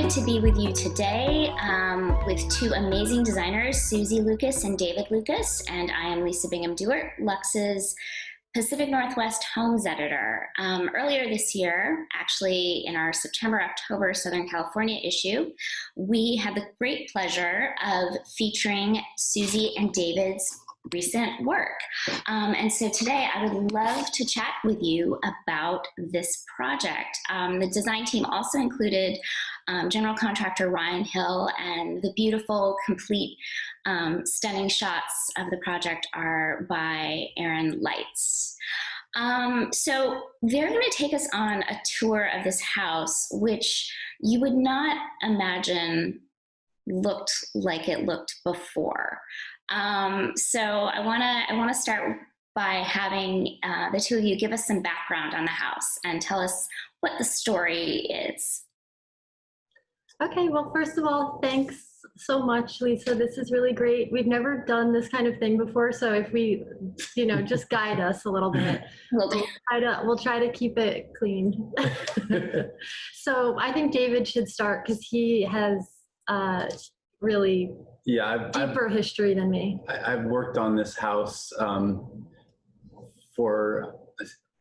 excited to be with you today with two amazing designers, Susie Lucas and David Lucas, and I am Lisa Bingham-Dewart, Lux's Pacific Northwest Homes Editor. Earlier this year, actually in our September-October Southern California issue, we had the great pleasure of featuring Susie and David's recent work. And so today I would love to chat with you about this project. The design team also included general contractor Ryan Hill, and the beautiful, complete, stunning shots of the project are by Aaron Lights. So they're going to take us on a tour of this house, which you would not imagine looked like it looked before. So I want to start by having the two of you give us some background on the house and tell us what the story is. Okay, well, first of all, thanks so much, Lisa. This is really great. We've never done this kind of thing before, so if we, just guide us a little bit. We'll try to keep it clean. So I think David should start because he has really deeper history than me. I've worked on this house for,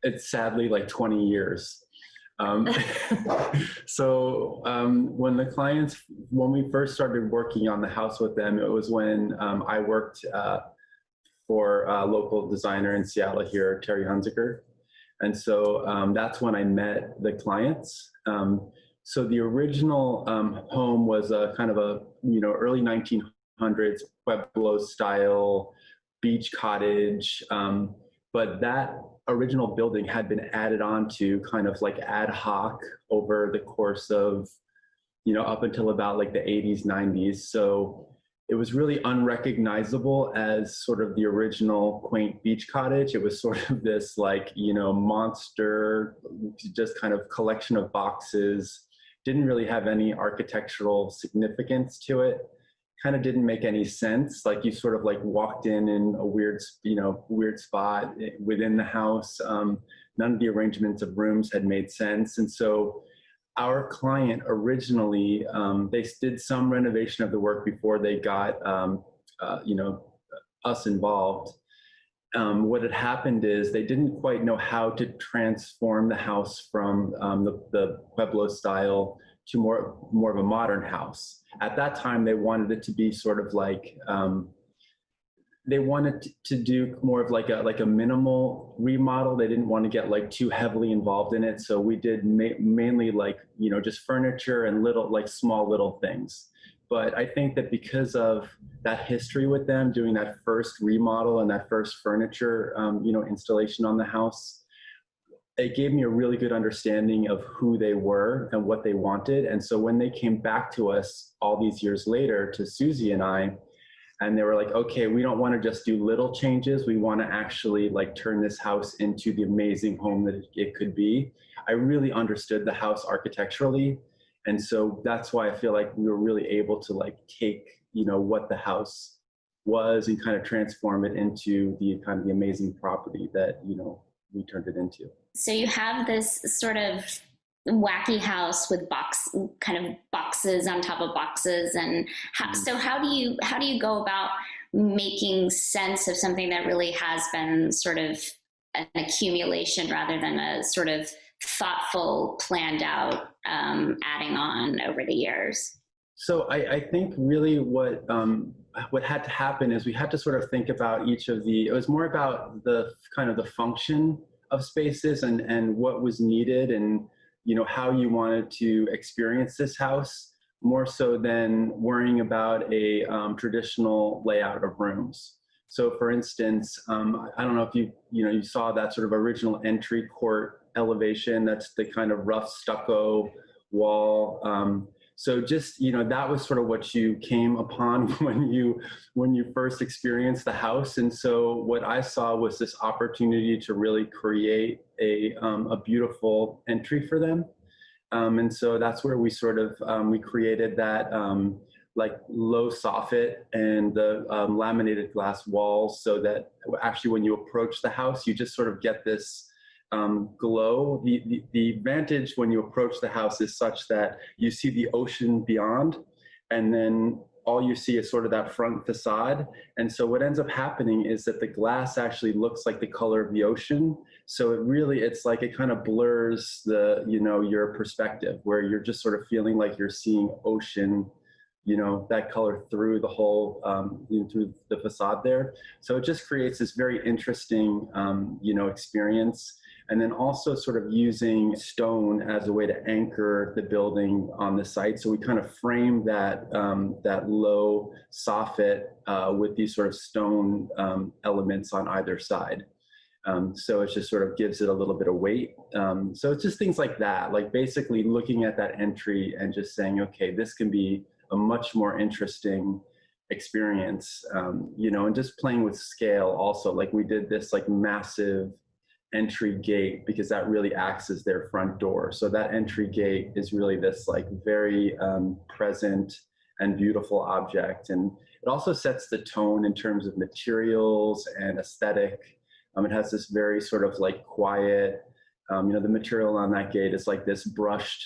it's sadly like 20 years. So when we first started working on the house with them, it was when I worked for a local designer in Seattle here, Terry Hunziker. And so that's when I met the clients. So the original home was a kind of a, early 1900s Pueblo style beach cottage. But that original building had been added on to kind of like ad hoc over the course of, up until about like the 80s, 90s. So it was really unrecognizable as sort of the original quaint beach cottage. It was sort of this like, monster, just kind of collection of boxes. Didn't really have any architectural significance to it. Kind of didn't make any sense. Like you sort of like walked in a weird, weird spot within the house. None of the arrangements of rooms had made sense. And so our client originally, they did some renovation of the work before they got, us involved. What had happened is they didn't quite know how to transform the house from the Pueblo style to more of a modern house. At that time, they wanted it to be sort of like, they wanted to do more of like a minimal remodel. They didn't want to get like too heavily involved in it. So we did mainly like, just furniture and small little things. But I think that because of that history with them doing that first remodel and that first furniture, installation on the house, it gave me a really good understanding of who they were and what they wanted. And so when they came back to us all these years later, to Susie and I, and they were like, okay, we don't want to just do little changes. We want to actually like turn this house into the amazing home that it could be. I really understood the house architecturally. And so that's why I feel like we were really able to like take, what the house was and kind of transform it into the kind of the amazing property that, we turned it into. So you have this sort of wacky house with boxes on top of boxes, and so how do you go about making sense of something that really has been sort of an accumulation rather than a sort of thoughtful, planned out adding on over the years? So I think really what had to happen is we had to sort of think about it was more about the kind of the function of spaces and what was needed and, how you wanted to experience this house more so than worrying about a traditional layout of rooms. So for instance, I don't know if you saw that sort of original entry court elevation. That's the kind of rough stucco wall. So just, that was sort of what you came upon when you first experienced the house. And so what I saw was this opportunity to really create a beautiful entry for them. And so that's where we sort of, we created that like low soffit and the laminated glass walls so that actually when you approach the house, you just sort of get this glow. The advantage when you approach the house is such that you see the ocean beyond, and then all you see is sort of that front facade. And so what ends up happening is that the glass actually looks like the color of the ocean. So it's like it kind of blurs the, your perspective, where you're just sort of feeling like you're seeing ocean, that color through the whole, through the facade there. So it just creates this very interesting, experience. And then also sort of using stone as a way to anchor the building on the site. So we kind of frame that, that low soffit with these sort of stone elements on either side. So it just sort of gives it a little bit of weight. So it's just things like that, like basically looking at that entry and just saying, okay, this can be a much more interesting experience, and just playing with scale also. Like we did this like massive entry gate because that really acts as their front door. So that entry gate is really this like very present and beautiful object. And it also sets the tone in terms of materials and aesthetic. It has this very sort of like quiet, the material on that gate is like this brushed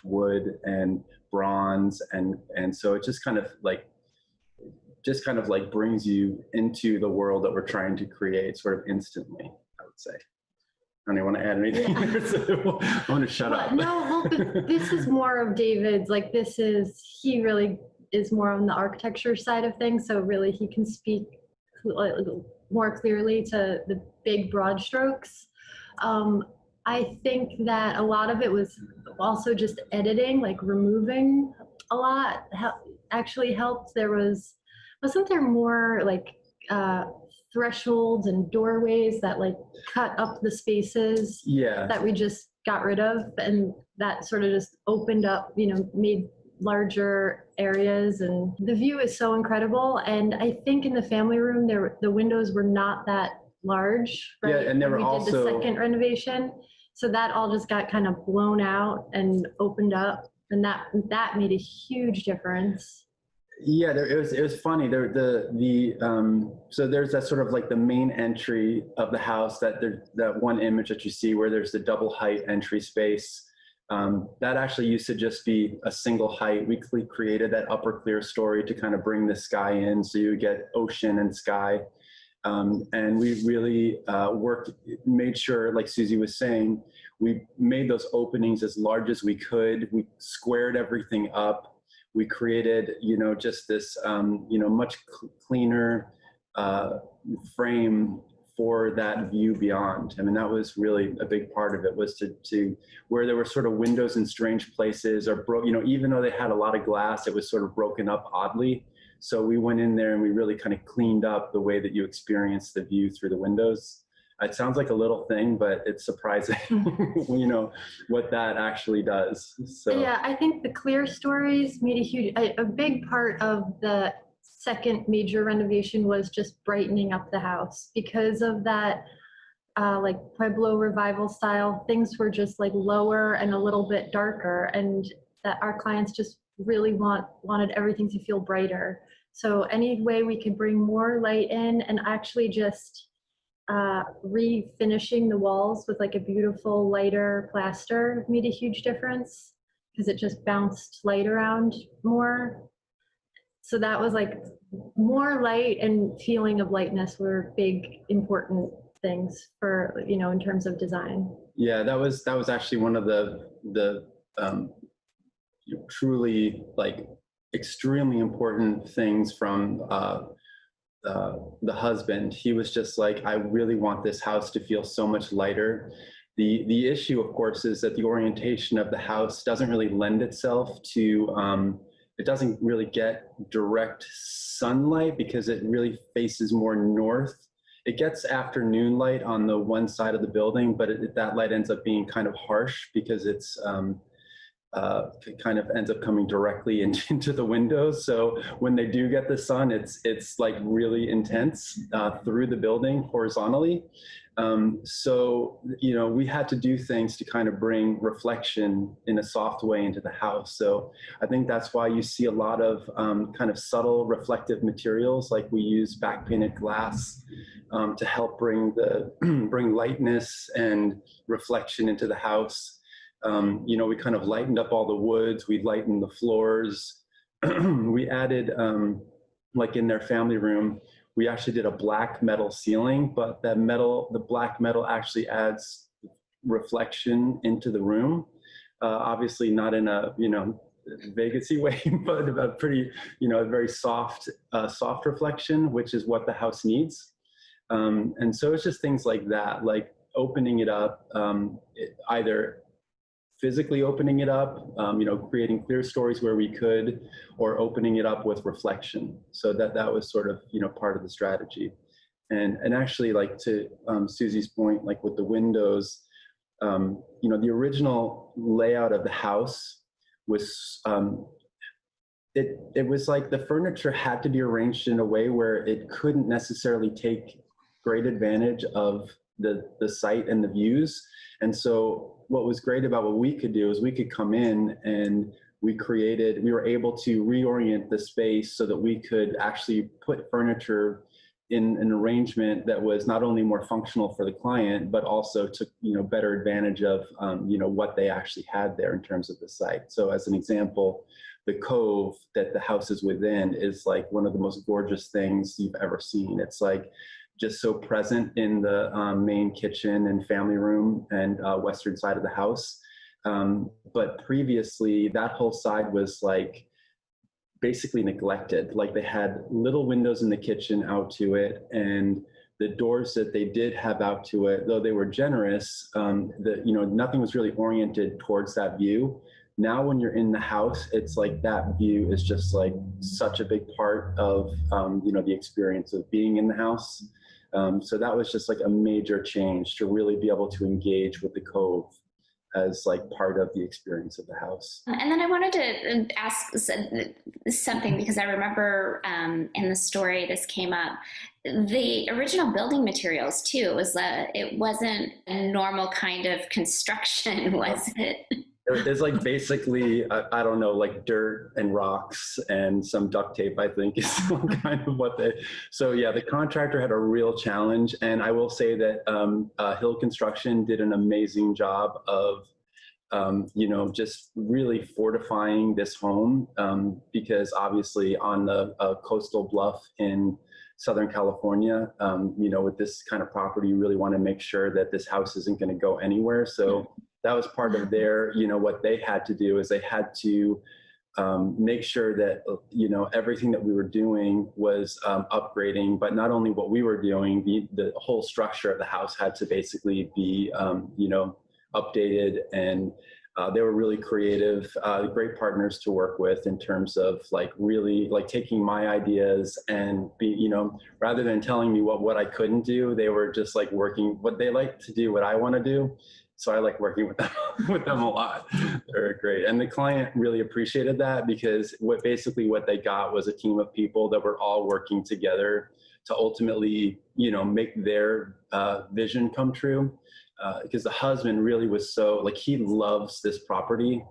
wood and bronze. And so it just kind of like brings you into the world that we're trying to create sort of instantly, I would say. I don't even want to add anything. Yeah. I want to shut up. No, well, this is more of David's, he really is more on the architecture side of things. So really he can speak more clearly to the big broad strokes. I think that a lot of it was also just editing, like removing a lot actually helped. Wasn't there more like thresholds and doorways that like cut up the spaces that we just got rid of, and that sort of just opened up, made larger areas, and the view is so incredible. And I think in the family room the windows were not that large, right? Yeah, and they were we did the second renovation, so that all just got kind of blown out and opened up, and that made a huge difference. Yeah, it was funny. So there's that sort of like the main entry of the house, that one image that you see where there's the double height entry space. That actually used to just be a single height. We created that upper clear story to kind of bring the sky in, so you get ocean and sky. And we really made sure, like Susie was saying, we made those openings as large as we could. We squared everything up. We created, just this, much cleaner frame for that view beyond. I mean, that was really a big part of it, was to where there were sort of windows in strange places, or even though they had a lot of glass, it was sort of broken up oddly. So we went in there and we really kind of cleaned up the way that you experience the view through the windows. It sounds like a little thing, but it's surprising, what that actually does. So yeah, I think the clear stories made a big part of the second major renovation was just brightening up the house because of that, like Pueblo revival style. Things were just like lower and a little bit darker, and that our clients just really wanted everything to feel brighter. So any way we could bring more light in, and actually just refinishing the walls with like a beautiful lighter plaster made a huge difference, because it just bounced light around more. So that was like more light and feeling of lightness were big important things for, in terms of design. Yeah, that was actually one of the truly like extremely important things from the husband. He was just like, I really want this house to feel so much lighter. The issue, of course, is that the orientation of the house doesn't really lend itself to, it doesn't really get direct sunlight because it really faces more north. It gets afternoon light on the one side of the building, but that light ends up being kind of harsh because it's kind of ends up coming directly into the windows. So when they do get the sun, it's like really intense through the building horizontally. So, you know, we had to do things to kind of bring reflection in a soft way into the house. So I think that's why you see a lot of kind of subtle reflective materials, like we use back painted glass to help bring bring lightness and reflection into the house. You know, we kind of lightened up all the woods, we lightened the floors. We added, like in their family room, we actually did a black metal ceiling, but the black metal actually adds reflection into the room. Obviously not in a, you know, Vegas-y way, but a pretty, you know, a very soft reflection, which is what the house needs. And so it's just things like that, like opening it up, either physically opening it up, you know, creating clear stories where we could, or opening it up with reflection. So that was sort of, you know, part of the strategy. And actually, like to Susie's point, like with the windows, you know, the original layout of the house was, it was like the furniture had to be arranged in a way where it couldn't necessarily take great advantage of the site and the views. And so what was great about what we could do is we could come in and we were able to reorient the space so that we could actually put furniture in an arrangement that was not only more functional for the client, but also took, you know, better advantage of, you know, what they actually had there in terms of the site. So as an example, the cove that the house is within is like one of the most gorgeous things you've ever seen. It's like just so present in the main kitchen and family room and western side of the house. But previously, that whole side was like basically neglected. Like they had little windows in the kitchen out to it, and the doors that they did have out to it, though they were generous, you know, nothing was really oriented towards that view. Now when you're in the house, it's like that view is just like such a big part of, you know, the experience of being in the house. So that was just like a major change to really be able to engage with the cove as like part of the experience of the house. And then I wanted to ask something, because I remember in the story this came up. The original building materials too, it wasn't a normal kind of construction, was it? There's like basically, I don't know, like dirt and rocks and some duct tape, I think is kind of what so yeah, the contractor had a real challenge. And I will say that Hill Construction did an amazing job of, you know, just really fortifying this home, because obviously on the coastal bluff in Southern California, you know, with this kind of property, you really want to make sure that this house isn't going to go anywhere. So that was part of their, you know, what they had to do is they had to make sure that, you know, everything that we were doing was upgrading, but not only what we were doing, the whole structure of the house had to basically be, you know, updated. And they were really creative, great partners to work with in terms of like really like taking my ideas and you know, rather than telling me what I couldn't do, they were just like working what they like to do, what I want to do. So I like working with them a lot. They're great. And the client really appreciated that, because what they got was a team of people that were all working together to ultimately, you know, make their vision come true. Because the husband really was so, like, he loves this property.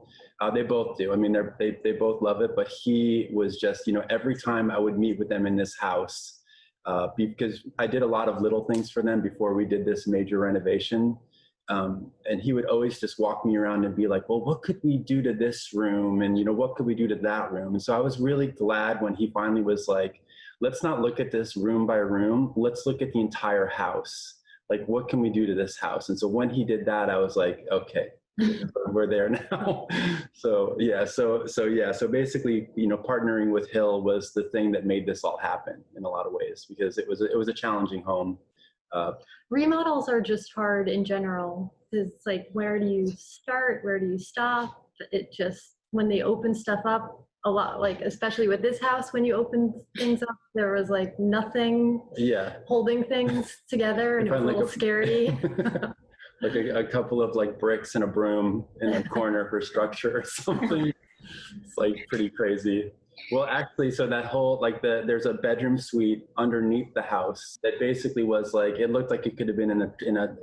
They both do. I mean, they both love it, but he was just, you know, every time I would meet with them in this house, because I did a lot of little things for them before we did this major renovation. And he would always just walk me around and be like, well, what could we do to this room? And, you know, what could we do to that room? And so I was really glad when he finally was like, let's not look at this room by room. Let's look at the entire house. Like, what can we do to this house? And so when he did that, I was like, okay, we're there now. So yeah, so basically, you know, partnering with Hill was the thing that made this all happen in a lot of ways, because it was a challenging home. Remodels are just hard in general. It's like, where do you start? Where do you stop? It just, when they open stuff up a lot, like especially with this house, when you open things up, there was like nothing holding things together, and it was a little scary. like a couple of like bricks and a broom in a corner for structure or something. It's like pretty crazy. Well, actually, so that whole, like there's a bedroom suite underneath the house that basically was like, it looked like it could have been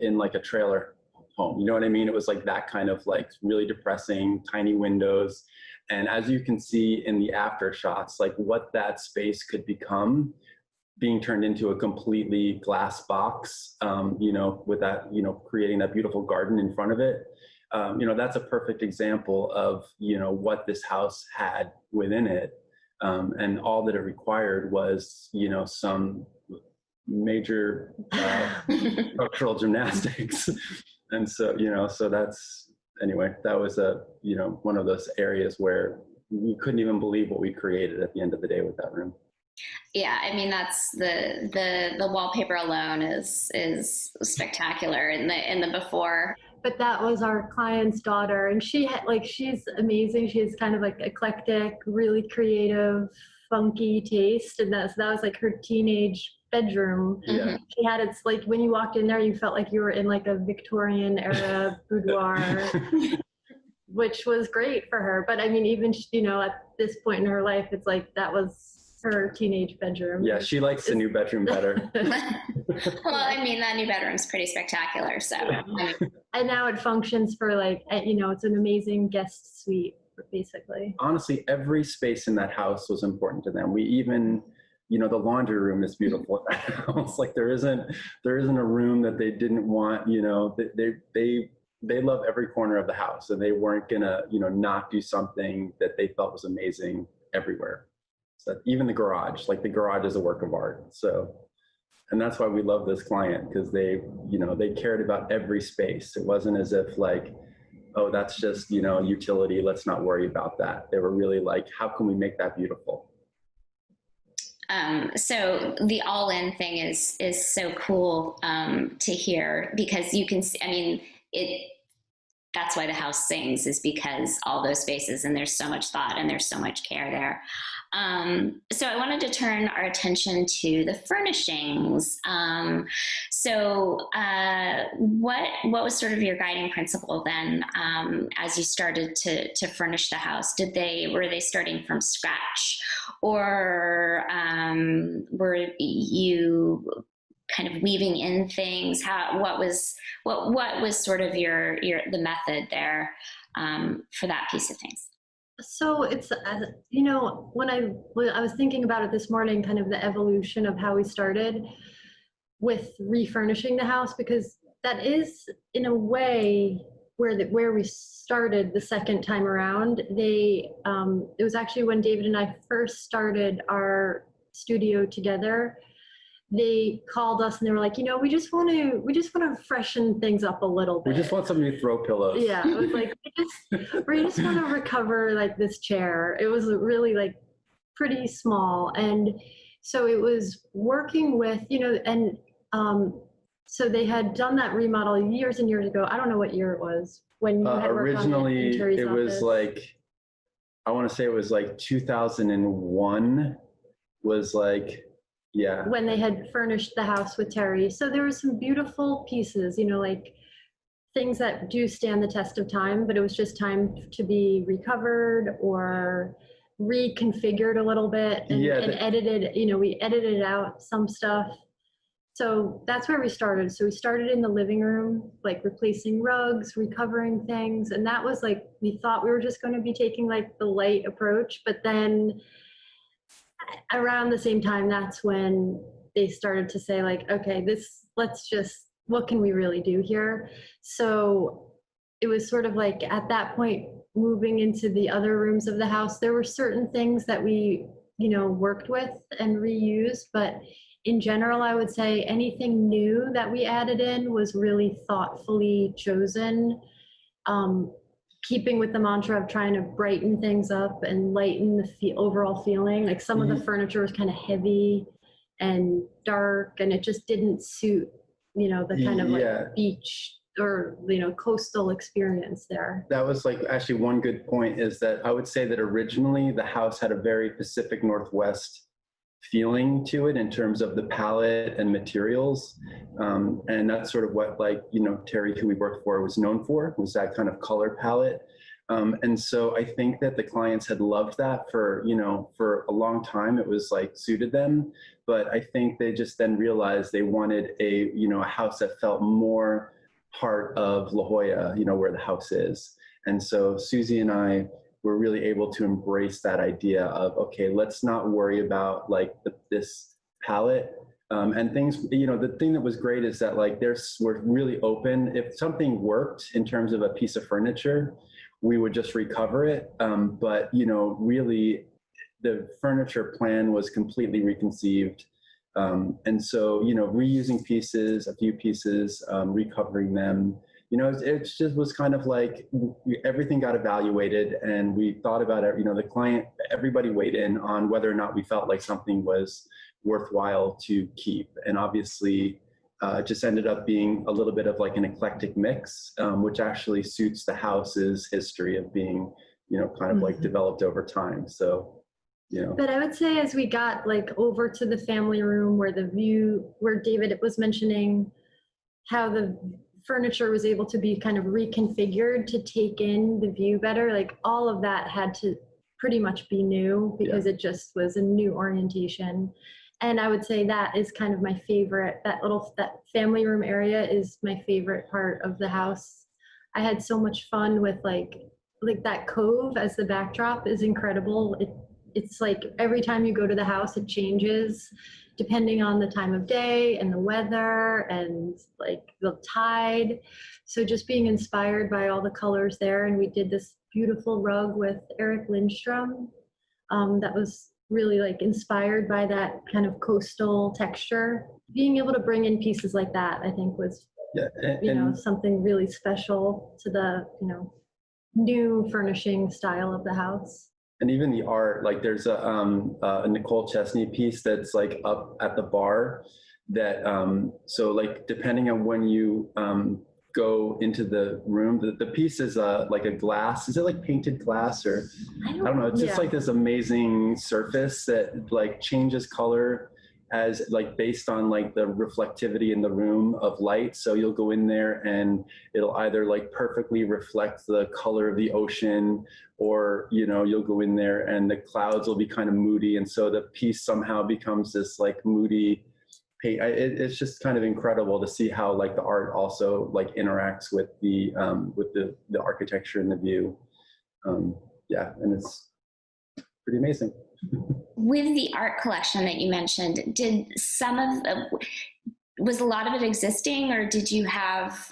in like a trailer home. You know what I mean? It was like that kind of like really depressing, tiny windows. And as you can see in the after shots, like what that space could become, being turned into a completely glass box, you know, with that, you know, creating that beautiful garden in front of it. You know, that's a perfect example of, you know, what this house had within it. And all that it required was, you know, some major structural gymnastics. And so, you know, so that's, anyway, that was you know, one of those areas where we couldn't even believe what we created at the end of the day with that room. Yeah, I mean that's the wallpaper alone is spectacular in the before. But that was our client's daughter, and she had like, she's amazing. She has kind of like eclectic, really creative, funky taste, and that was like her teenage bedroom. Yeah. She had, it's like when you walked in there, you felt like you were in like a Victorian era boudoir, which was great for her. But I mean, even, you know, at this point in her life, it's like that was her teenage bedroom. Yeah, she likes the new bedroom better. Well, I mean, that new bedroom's pretty spectacular. So, and now it functions for like, you know, it's an amazing guest suite, basically. Honestly, every space in that house was important to them. We even, you know, the laundry room is beautiful at that house. Like there isn't a room that they didn't want. You know, they love every corner of the house, and they weren't gonna, you know, not do something that they felt was amazing everywhere. So even the garage, like the garage is a work of art. So, and that's why we love this client, because they, you know, they cared about every space. It wasn't as if like, oh, that's just, you know, utility, let's not worry about that. They were really like, how can we make that beautiful? So the all-in thing is so cool to hear, because you can see, I mean, that's why the house sings, is because all those spaces, and there's so much thought and there's so much care there. So I wanted to turn our attention to the furnishings. What was sort of your guiding principle then, as you started to furnish the house? Were they starting from scratch, or were you kind of weaving in things? What was sort of the method there for that piece of things? So it's, you know, when I was thinking about it this morning, kind of the evolution of how we started with refurnishing the house, because that is in a way where we started the second time around. It was actually when David and I first started our studio together. They called us and they were like, you know, we just want to freshen things up a little bit. We just want somebody to throw pillows. Yeah, it was like, we just want to recover like this chair. It was really like pretty small. And so it was working with, you know, and so they had done that remodel years and years ago. I don't know what year it was when you had worked originally, on it in Terry's it office. was like, I want to say it was like 2001 was like, yeah. When they had furnished the house with Terry. So there were some beautiful pieces, you know, like things that do stand the test of time, but it was just time to be recovered or reconfigured a little bit and edited, you know, we edited out some stuff. So that's where we started. So we started in the living room, like replacing rugs, recovering things. And that was like, we thought we were just going to be taking like the light approach, but then around the same time, that's when they started to say like, okay, what can we really do here? So it was sort of like at that point, moving into the other rooms of the house, there were certain things that we, you know, worked with and reused, but in general, I would say anything new that we added in was really thoughtfully chosen. Keeping with the mantra of trying to brighten things up and lighten the overall feeling. Like some of the furniture was kind of heavy and dark, and it just didn't suit, you know, the kind of like beach or, you know, coastal experience there. That was like actually one good point, is that I would say that originally the house had a very Pacific Northwest feeling to it in terms of the palette and materials. And that's sort of what, like, you know, Terry, who we worked for, was known for, was that kind of color palette. And so I think that the clients had loved that for, you know, for a long time. It was like suited them, but I think they just then realized they wanted a, you know, a house that felt more part of La Jolla, you know, where the house is. And so Susie and I were really able to embrace that idea of, okay, let's not worry about like this palette. And things, you know, the thing that was great is that like we're really open. If something worked in terms of a piece of furniture, we would just recover it. But, you know, really the furniture plan was completely reconceived. And so, you know, reusing pieces, a few pieces, recovering them, you know, it just was kind of like everything got evaluated, and we thought about it, you know, the client, everybody weighed in on whether or not we felt like something was worthwhile to keep. And obviously, it just ended up being a little bit of like an eclectic mix, which actually suits the house's history of being, you know, kind of like developed over time. So, you know. But I would say as we got like over to the family room where the view, where David was mentioning how the furniture was able to be kind of reconfigured to take in the view better, like all of that had to pretty much be new because it just was a new orientation. And I would say that is kind of my favorite, that family room area is my favorite part of the house. I had so much fun with like that cove as the backdrop is incredible. It's like every time you go to the house, it changes depending on the time of day and the weather and like the tide. So just being inspired by all the colors there. And we did this beautiful rug with Eric Lindstrom that was really like inspired by that kind of coastal texture. Being able to bring in pieces like that, I think was, you know, something really special to the, you know, new furnishing style of the house. And even the art, like there's a Nicole Chesney piece that's like up at the bar that, so like depending on when you go into the room, the piece is like a glass. Is it like painted glass or, I don't know. It's just like this amazing surface that like changes color as like based on like the reflectivity in the room of light. So you'll go in there and it'll either like perfectly reflect the color of the ocean, or, you know, you'll go in there and the clouds will be kind of moody. And so the piece somehow becomes this like moody paint. It's just kind of incredible to see how like the art also like interacts with the architecture and the view. Yeah, and it's pretty amazing. With the art collection that you mentioned, was a lot of it existing, or did you have,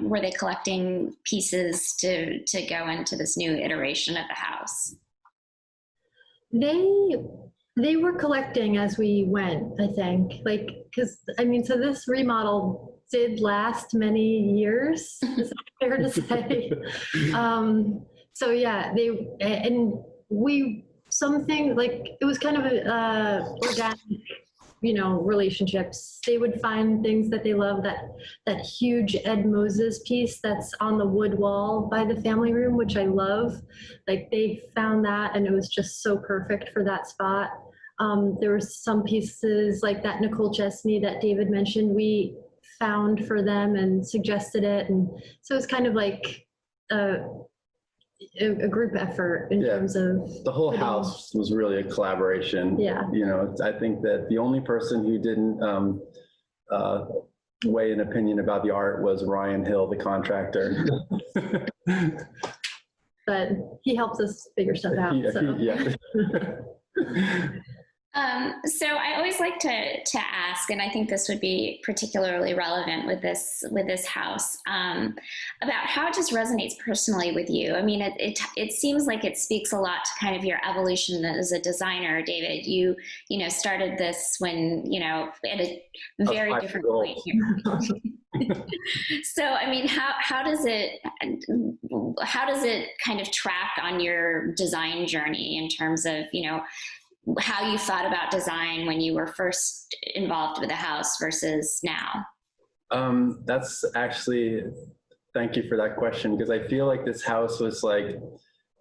were they collecting pieces to go into this new iteration of the house? They were collecting as we went, I think, like, because I mean, so this remodel did last many years, is fair to say. So yeah, something like, it was kind of organic, you know, relationships. They would find things that they love, that huge Ed Moses piece that's on the wood wall by the family room, which I love. Like they found that and it was just so perfect for that spot. There were some pieces like that Nicole Chesney that David mentioned, we found for them and suggested it. And so it's kind of like a group effort in terms of the whole house was really a collaboration. You know, I think that the only person who didn't weigh an opinion about the art was Ryan Hill, the contractor. But he helps us figure stuff out. So I always like to ask, and I think this would be particularly relevant with this house, about how it just resonates personally with you. I mean, it seems like it speaks a lot to kind of your evolution as a designer, David. You know, started this when, you know, at a very different point here. So, I mean, how does it kind of track on your design journey in terms of, you know, how you thought about design when you were first involved with the house versus now? That's actually, thank you for that question, because I feel like this house was like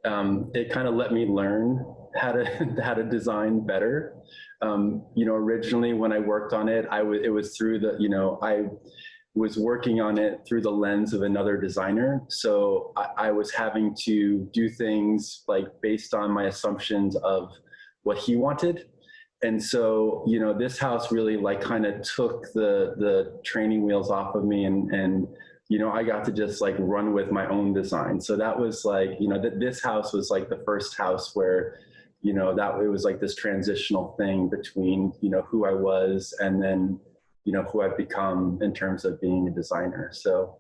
it kind of let me learn how to how to design better. Originally when I worked on it, it was through the, I was working on it through the lens of another designer. So I was having to do things like based on my assumptions of what he wanted. And so, this house really like kind of took the training wheels off of me, and I got to just like run with my own design. So that was like, this house was like the first house where, that it was like this transitional thing between, who I was and then, who I've become in terms of being a designer. So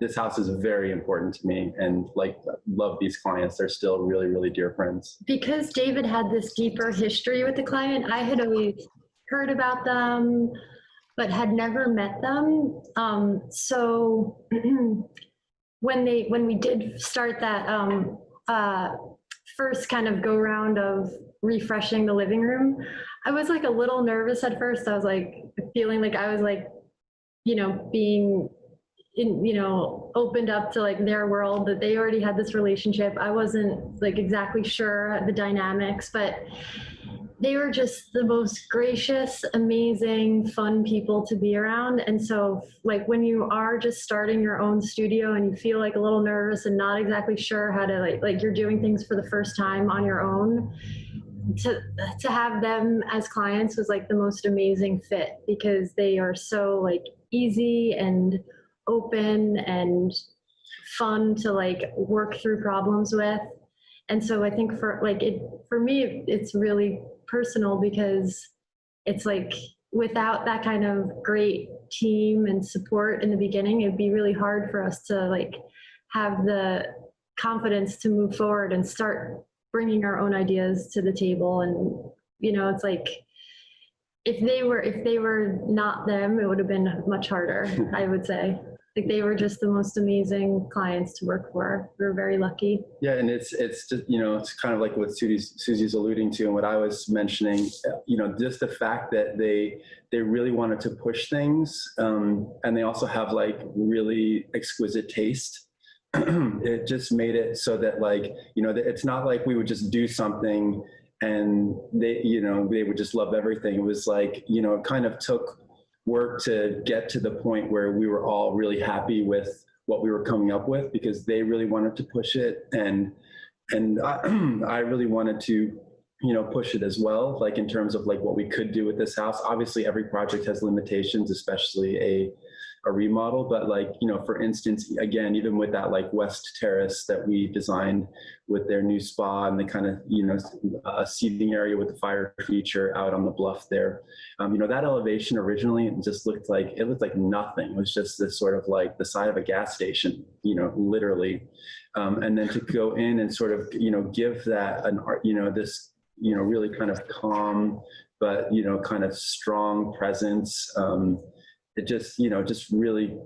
this house is very important to me, and like love these clients. They're still really, really dear friends. Because David had this deeper history with the client, I had always heard about them, but had never met them. So when we did start that first kind of go round of refreshing the living room, I was like a little nervous at first. I was like feeling like I was like, being opened up to like their world, that they already had this relationship. I wasn't like exactly sure the dynamics, but they were just the most gracious, amazing, fun people to be around. And so like when you are just starting your own studio and you feel like a little nervous and not exactly sure how to like you're doing things for the first time on your own, to have them as clients was like the most amazing fit, because they are so like easy and open and fun to like work through problems with. And so I think for me, it's really personal, because it's like without that kind of great team and support in the beginning, it'd be really hard for us to like have the confidence to move forward and start bringing our own ideas to the table. And, it's like, if they were not them, it would have been much harder, I would say. Like they were just the most amazing clients to work for. We were very lucky. Yeah, and it's just, it's kind of like what Susie's alluding to, and what I was mentioning. Just the fact that they really wanted to push things, and they also have like really exquisite taste. It just made it so that like it's not like we would just do something and they would just love everything. It was like it kind of took work to get to the point where we were all really happy with what we were coming up with, because they really wanted to push it, and I really wanted to push it as well, like in terms of like what we could do with this house. Obviously every project has limitations, especially a remodel, but like for instance, again, even with that like West Terrace that we designed with their new spa and the kind of a seating area with the fire feature out on the bluff there, that elevation originally just looked like nothing. It was just this sort of like the side of a gas station, literally, and then to go in and sort of give that an art, this really kind of calm but kind of strong presence. It just just really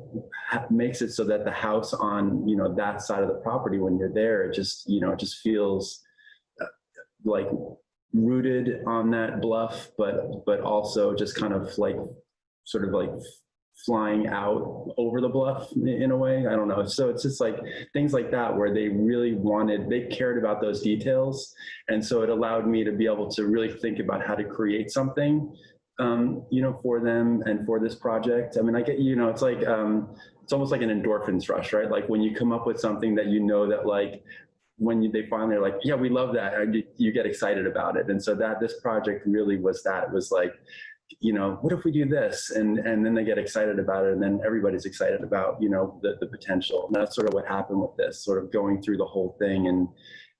makes it so that the house on that side of the property, when you're there, it just it just feels like rooted on that bluff, but also just kind of like sort of like flying out over the bluff in a way. I don't know. So it's just like things like that where they cared about those details. And so it allowed me to be able to really think about how to create something, for them and for this project. I mean, I get, it's like, it's almost like an endorphins rush, right? Like when you come up with something that that like, when they finally are like, yeah, we love that, you get excited about it. And so this project really was that. It was like, what if we do this? And then they get excited about it, and then everybody's excited about, the potential. And that's sort of what happened with this, sort of going through the whole thing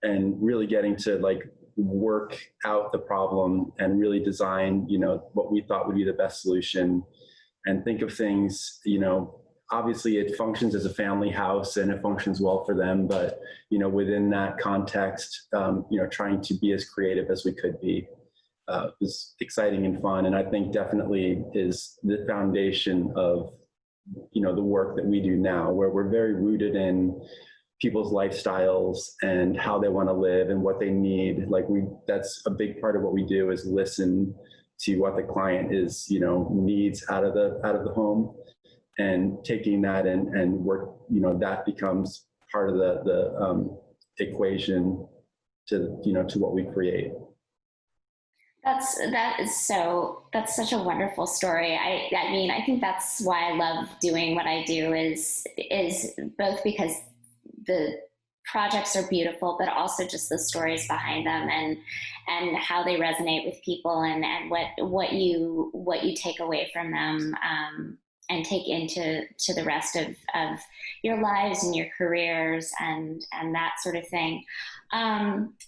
and really getting to like work out the problem and really design, what we thought would be the best solution, and think of things, obviously it functions as a family house and it functions well for them, but, within that context, trying to be as creative as we could be, was exciting and fun. And I think definitely is the foundation of, the work that we do now, where we're very rooted in people's lifestyles and how they want to live and what they need. Like that's a big part of what we do, is listen to what the client needs out of the home, and taking that and work, that becomes part of the equation to, you know, to what we create. That's such a wonderful story. I mean, I think that's why I love doing what I do is both because the projects are beautiful, but also just the stories behind them and how they resonate with people and what you take away from them, and take into the rest of your lives and your careers and that sort of thing.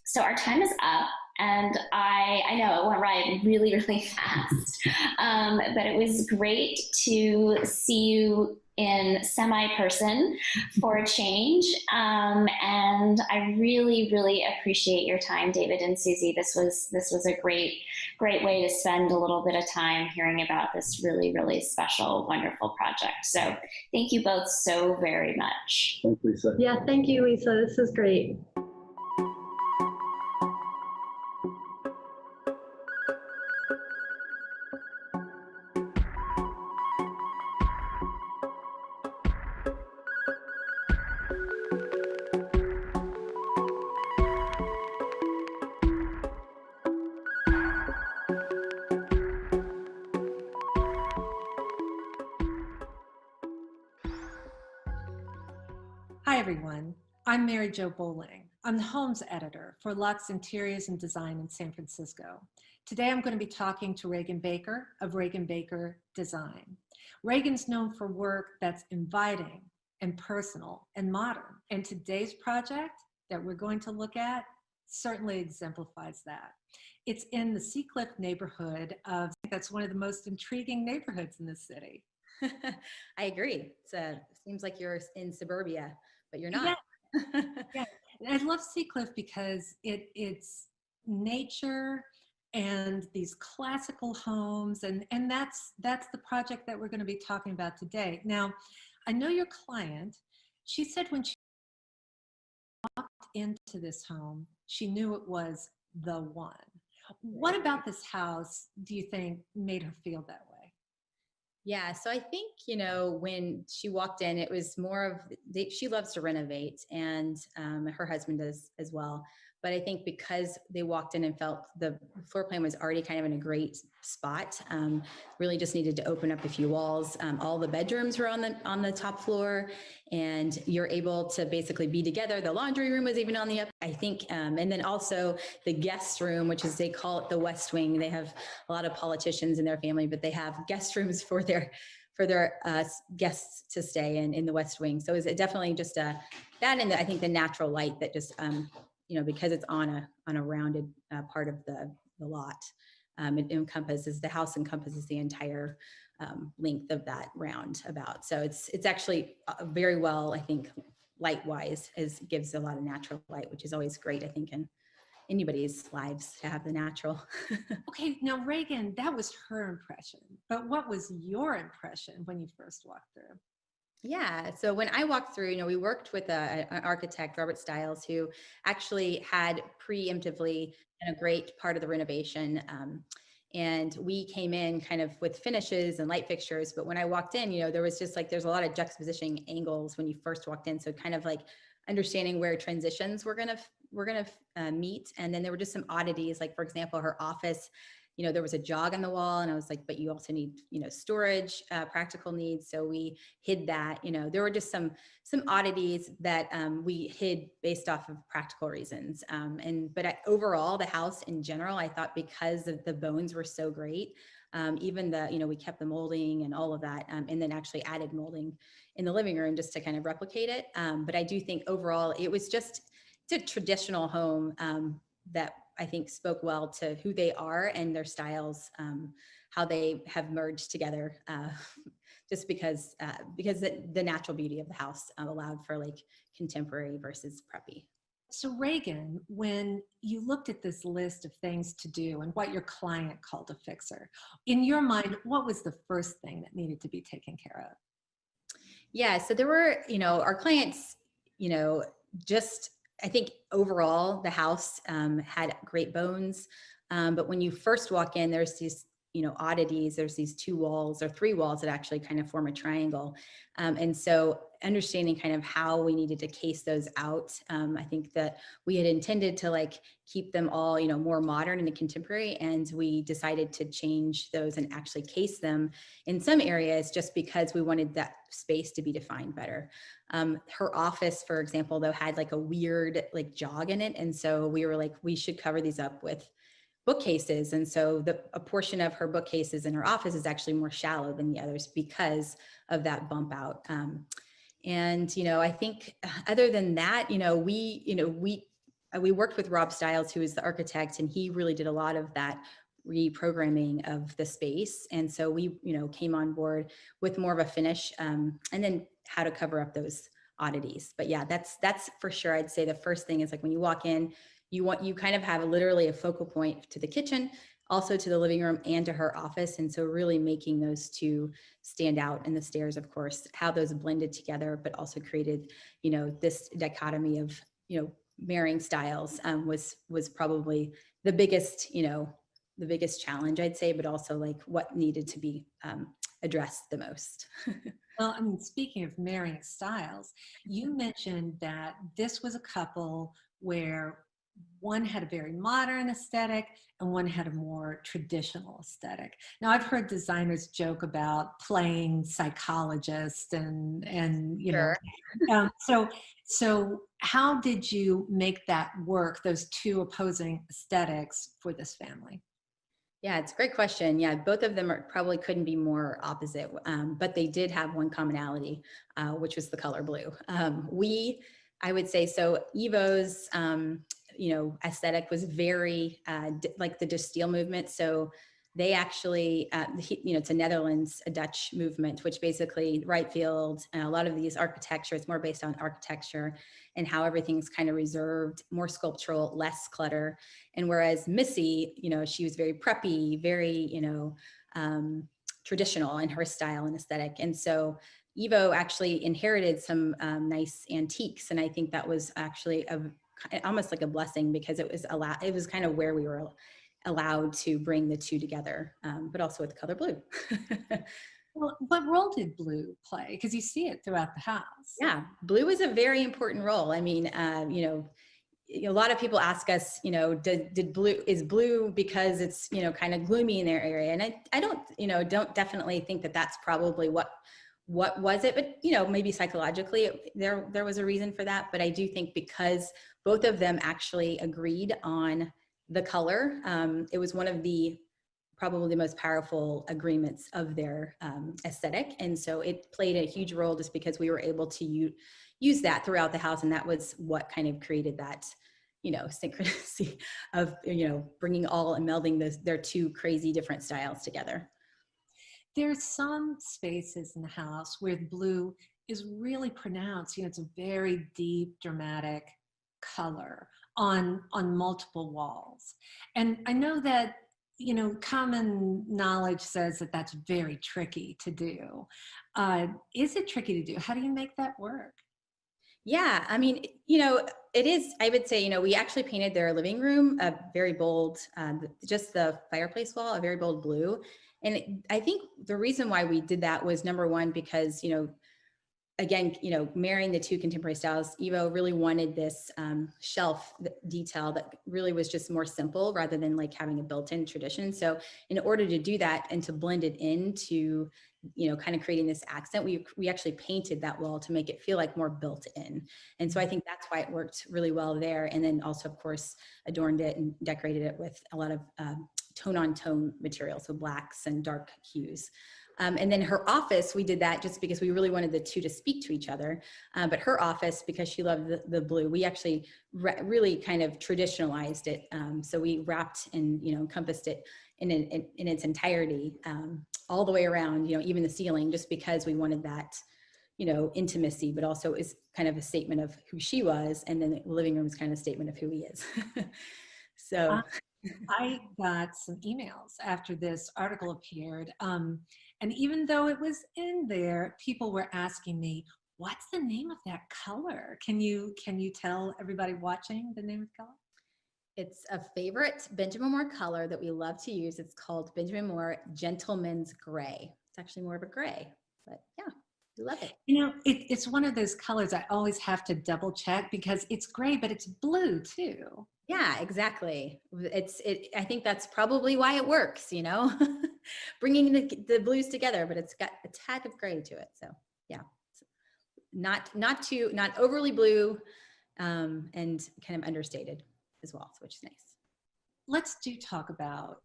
So our time is up. And I know it went right really, really fast. But it was great to see you in semi-person for a change. And I really, really appreciate your time, David and Susie. This was a great way to spend a little bit of time hearing about this really, really special, wonderful project. So thank you both so very much. Thanks, Lisa. Yeah, thank you, Lisa. This is great. Hi, everyone. I'm Mary Jo Bowling. I'm the Homes Editor for Lux Interiors and Design in San Francisco. Today, I'm going to be talking to Reagan Baker of Reagan Baker Design. Reagan's known for work that's inviting and personal and modern. And today's project that we're going to look at certainly exemplifies that. It's in the Seacliff neighborhood that's one of the most intriguing neighborhoods in the city. I agree. Seems like you're in suburbia, but you're not. Yeah. Yeah. I love Seacliff because it's nature and these classical homes, and that's the project that we're going to be talking about today. Now, I know your client. She said when she walked into this home, she knew it was the one. What about this house do you think made her feel that way? Yeah, so I think, you know, when she walked in, it was more of, she loves to renovate, and her husband does as well. But I think because they walked in and felt the floor plan was already kind of in a great spot, really just needed to open up a few walls. All the bedrooms were on the top floor, and you're able to basically be together. The laundry room was even on the up, I think. And then also the guest room, which is, they call it the West Wing. They have a lot of politicians in their family, but they have guest rooms for their guests to stay in the West Wing. So it's definitely just that, and I think the natural light that just, you know, because it's on a rounded part of the lot, the house encompasses the entire length of that roundabout. So it's actually very well, I think, light-wise, gives a lot of natural light, which is always great, I think, in anybody's lives to have the natural. Okay, now Reagan, that was her impression, but what was your impression when you first walked through? Yeah, so when I walked through, you know, we worked with an architect, Robert Stiles, who actually had preemptively done a great part of the renovation. And we came in kind of with finishes and light fixtures. But when I walked in, you know, there was just like, there's a lot of juxtapositioning angles when you first walked in. So kind of like understanding where transitions we're gonna meet. And then there were just some oddities, like, for example, her office, you know, there was a jog on the wall, and I was like, but you also need, you know, storage, practical needs. So we hid that. You know, there were just some oddities that we hid based off of practical reasons. But overall, the house in general, I thought, because of the bones were so great, even you know, we kept the molding and all of that, and then actually added molding in the living room just to kind of replicate it. But I do think overall, it's a traditional home that I think spoke well to who they are and their styles, how they have merged together, just because the natural beauty of the house allowed for like contemporary versus preppy. So Reagan, when you looked at this list of things to do and what your client called a fixer, in your mind, what was the first thing that needed to be taken care of? Yeah, so there were, you know, our clients, you know, just, I think overall the house had great bones. But when you first walk in, there's these oddities. There's these 2 walls or 3 walls that actually kind of form a triangle. And so understanding kind of how we needed to case those out. I think that we had intended to like keep them all, more modern and contemporary. And we decided to change those and actually case them in some areas just because we wanted that space to be defined better. Her office, for example, though, had like a weird like jog in it. And so we were like, we should cover these up with bookcases. And so a portion of her bookcases in her office is actually more shallow than the others because of that bump out. And, I think other than that, we worked with Rob Stiles, who is the architect, and he really did a lot of that reprogramming of the space. And so we, came on board with more of a finish, and then how to cover up those oddities. But yeah, that's for sure. I'd say the first thing is like when you walk in, you kind of have literally a focal point to the kitchen, also to the living room and to her office. And so really making those two stand out, and the stairs, of course, how those blended together, but also created, this dichotomy of, marrying styles was probably the biggest, the biggest challenge, I'd say, but also like what needed to be addressed the most. Well, I mean, speaking of marrying styles, you mentioned that this was a couple where one had a very modern aesthetic and one had a more traditional aesthetic. Now, I've heard designers joke about playing psychologist and Sure. So how did you make that work, those two opposing aesthetics for this family? Yeah, it's a great question. Yeah, both of them probably couldn't be more opposite, but they did have one commonality, which was the color blue. I would say, so Evo's, aesthetic was very like the Disteel movement. So they actually, it's a Netherlands, a Dutch movement, which basically right field, a lot of these architecture, it's more based on architecture and how everything's kind of reserved, more sculptural, less clutter. And whereas Missy, she was very preppy, very, traditional in her style and aesthetic. And so Evo actually inherited some nice antiques. And I think that was actually almost like a blessing, because it was kind of where we were allowed to bring the two together, but also with color blue. Well, what role did blue play? Because you see it throughout the house. Yeah, blue is a very important role. I mean, a lot of people ask us, is blue because it's, kind of gloomy in their area? And I don't definitely think that that's probably what was it, but maybe psychologically there was a reason for that. But I do think because both of them actually agreed on the color, it was one of the probably the most powerful agreements of their aesthetic. And so it played a huge role just because we were able to use that throughout the house. And that was what kind of created that, synchronicity of, bringing all and melding their two crazy different styles together. There's some spaces in the house where the blue is really pronounced. It's a very deep, dramatic color on multiple walls. And I know that, common knowledge says that that's very tricky to do. Is it tricky to do? How do you make that work? Yeah, I mean, it is, I would say, we actually painted their living room a very bold, just the fireplace wall, a very bold blue. And I think the reason why we did that was, number one, because, again, marrying the two contemporary styles, Evo really wanted this shelf detail that really was just more simple rather than like having a built-in tradition. So in order to do that and to blend it into, kind of creating this accent, we actually painted that wall to make it feel like more built in. And so I think that's why it worked really well there. And then also, of course, adorned it and decorated it with a lot of tone on tone material, so blacks and dark hues. And then her office, we did that just because we really wanted the two to speak to each other. But her office, because she loved the blue, we actually really kind of traditionalized it. So we wrapped and, encompassed it in its entirety, all the way around, even the ceiling, just because we wanted that, intimacy, but also is kind of a statement of who she was. And then the living room is kind of a statement of who he is. So I got some emails after this article appeared. And even though it was in there, people were asking me, what's the name of that color? Can you tell everybody watching the name of the color? It's a favorite Benjamin Moore color that we love to use. It's called Benjamin Moore Gentleman's Gray. It's actually more of a gray, but yeah, we love it. You know, it's one of those colors I always have to double check because it's gray, but it's blue too. Yeah, exactly. I think that's probably why it works, bringing the blues together, but it's got a tad of gray to it. So yeah, not overly blue, and kind of understated as well, which is nice. Let's talk about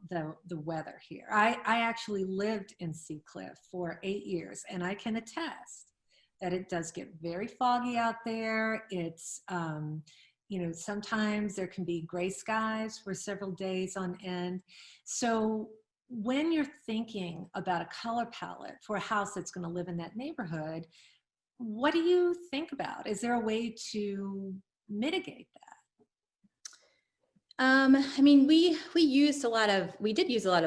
the weather here. I actually lived in Seacliff for 8 years, and I can attest that it does get very foggy out there. It's sometimes there can be gray skies for several days on end. So when you're thinking about a color palette for a house that's going to live in that neighborhood, what do you think about? Is there a way to mitigate that? I mean, we did use a lot of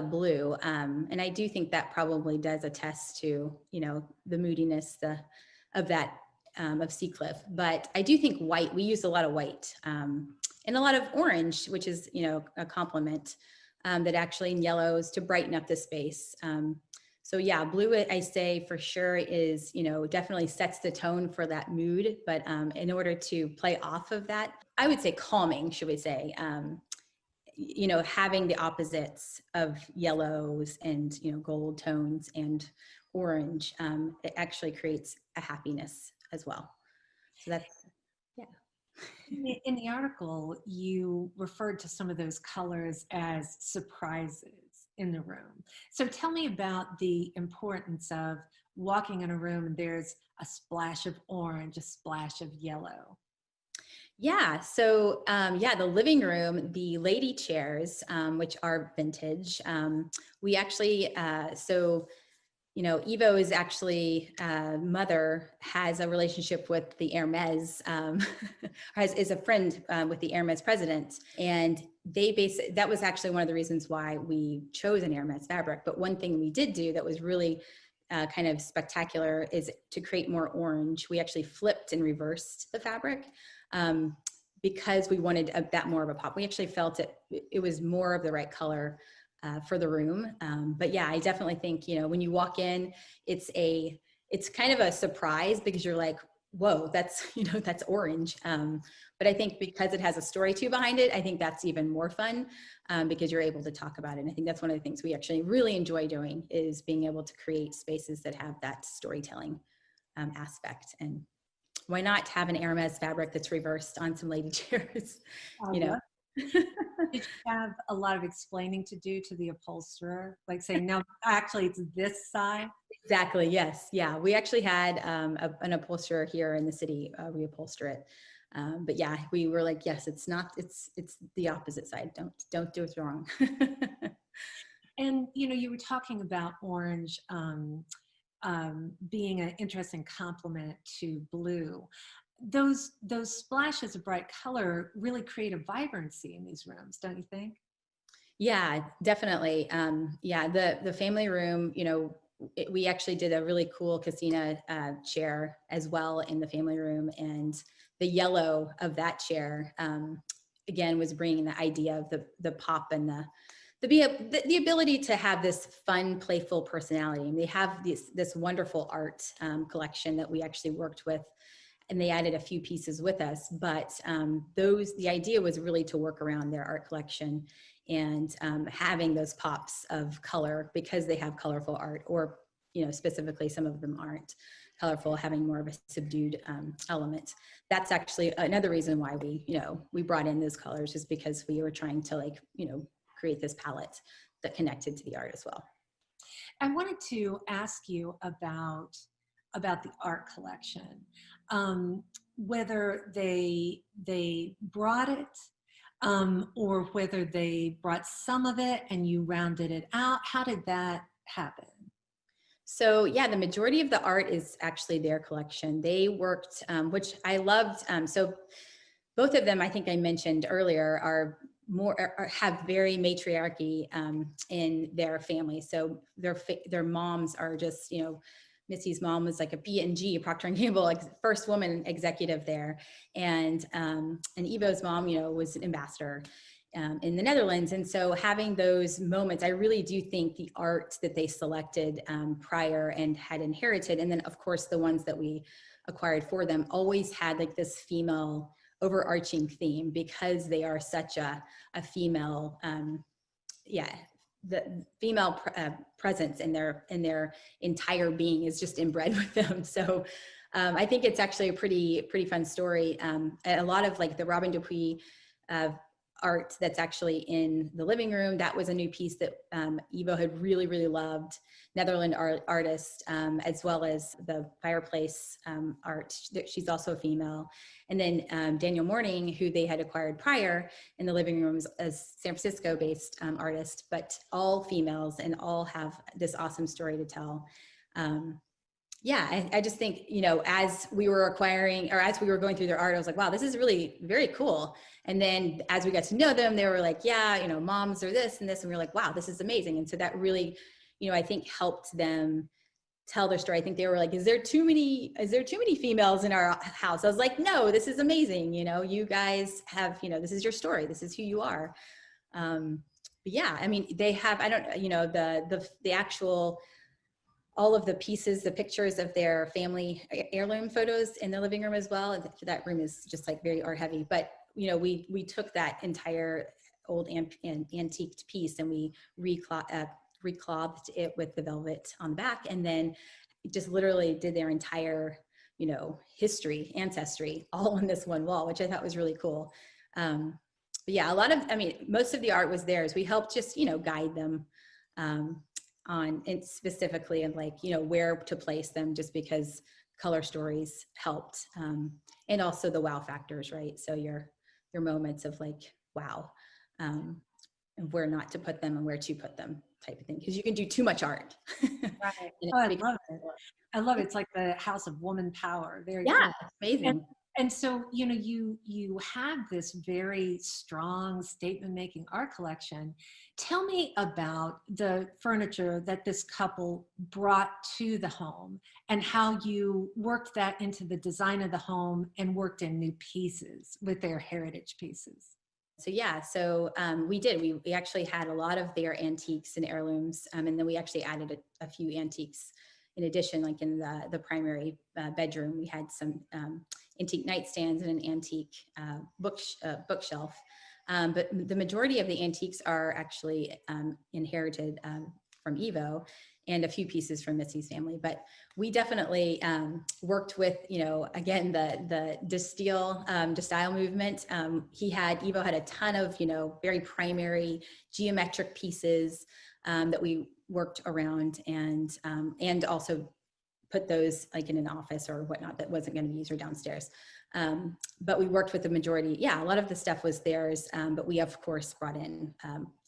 blue. And I do think that probably does attest to, the moodiness of Seacliff. But I do think white, we used a lot of white, and a lot of orange, which is, a complement, that actually in yellows to brighten up the space. So yeah, blue, I say for sure is, definitely sets the tone for that mood. But in order to play off of that, I would say calming, should we say, having the opposites of yellows and, gold tones and orange, it actually creates a happiness as well. So that's, yeah. In the article, you referred to some of those colors as surprises in the room. So tell me about the importance of walking in a room and there's a splash of orange, a splash of yellow. Yeah, so the living room, the lady chairs, which are vintage, we actually, Evo is actually, mother has a relationship with the Hermes, is a friend with the Hermes president. And that was actually one of the reasons why we chose an Hermes fabric. But one thing we did do that was really kind of spectacular is to create more orange. We actually flipped and reversed the fabric. Because we wanted that more of a pop. We actually felt it was more of the right color for the room. But yeah, I definitely think, when you walk in, it's kind of a surprise because you're like, whoa, that's orange. But I think because it has a story too behind it, I think that's even more fun because you're able to talk about it. And I think that's one of the things we actually really enjoy doing is being able to create spaces that have that storytelling aspect. And why not have an Hermes fabric that's reversed on some lady chairs, Did you have a lot of explaining to do to the upholsterer? Like saying, no, actually it's this side? Exactly, yes. Yeah, we actually had an upholsterer here in the city reupholster it. But yeah, we were like, yes, it's the opposite side. Don't do it wrong. And, you were talking about orange, being an interesting complement to blue. Those splashes of bright color really create a vibrancy in these rooms, don't you think? Yeah, definitely. The family room, we actually did a really cool Casina chair as well in the family room, and the yellow of that chair again was bringing the idea of the pop and the ability to have this fun, playful personality. And they have this wonderful art collection that we actually worked with, and they added a few pieces with us. But the idea was really to work around their art collection and having those pops of color because they have colorful art, or specifically some of them aren't colorful, having more of a subdued element. That's actually another reason why we brought in those colors, is because we were trying to create this palette that connected to the art as well. I wanted to ask you about the art collection, whether they brought it or whether they brought some of it and you rounded it out. How did that happen? So yeah, the majority of the art is actually their collection. They worked, which I loved. So both of them, I think I mentioned earlier, have very matriarchy in their family. So their moms are just, Missy's mom was like a P&G, Procter & Gamble, like first woman executive there. And Ivo's mom, you know, was an ambassador in the Netherlands. And so having those moments, I really do think the art that they selected prior and had inherited, and then of course the ones that we acquired for them, always had like this female overarching theme, because they are such a female, the female presence in their entire being is just inbred with them. So I think it's actually a pretty fun story. A lot of like the Robin Dupuy art that's actually in the living room, that was a new piece that Ivo had really loved. Netherlands artist, as well as the fireplace art. She's also a female. And then Daniel Morning, who they had acquired prior in the living rooms, as San Francisco based artist, but all females and all have this awesome story to tell. Yeah, I just think, you know, as we were acquiring, or as we were going through their art, I was like, wow, this is really very cool. And then as we got to know them, they were like, yeah, you know, moms are this and this. And we were like, wow, this is amazing. And so that really, you know, I think helped them tell their story. I think they were like, is there too many females in our house? I was like, no, this is amazing. You know, you guys have, you know, this is your story. This is who you are. But yeah, I mean, they have, I don't, you know, the actual, all of the pieces, the pictures of their family heirloom photos in the living room as well. And that room is just like very art heavy, but you know, we took that entire old antiqued piece and we reclothed it with the velvet on the back, and then just literally did their entire, you know, history, ancestry, all on this one wall, which I thought was really cool. But yeah, most of the art was theirs. We helped just, you know, guide them on it specifically, and like, you know, where to place them, just because color stories helped. And also the wow factors, right? So your moments of like, wow, and where not to put them and where to put them type of thing. Because you can do too much art. Right. Oh, I love it. I love it. It's like the house of woman power. Very yeah, cool. amazing. And so, you know, you have this very strong statement-making art collection. Tell me about the furniture that this couple brought to the home and how you worked that into the design of the home and worked in new pieces with their heritage pieces. So yeah, we actually had a lot of their antiques and heirlooms, and then we actually added a few antiques in addition, like in the primary bedroom. We had some antique nightstands and an antique bookshelf. But the majority of the antiques are actually inherited from Ivo, and a few pieces from Missy's family. But we definitely worked with, you know, again, the style movement. Ivo had a ton of, you know, very primary geometric pieces that we worked around, and also put those like in an office or whatnot that wasn't going to be used, or downstairs. But we worked with the majority. Yeah, a lot of the stuff was theirs, but we of course brought in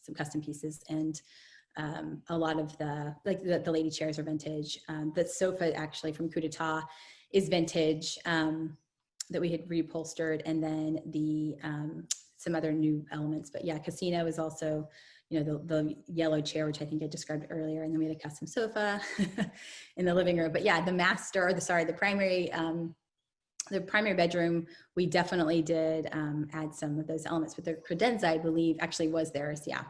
some custom pieces, and a lot of the lady chairs are vintage. The sofa actually from Coup d'etat is vintage, that we had reupholstered, and then the some other new elements. But yeah, Casino is also, you know, the yellow chair, which I think I described earlier, and then we had a custom sofa in the living room. But yeah, the primary bedroom, we definitely did add some of those elements, but the credenza, I believe, actually was theirs. Yeah,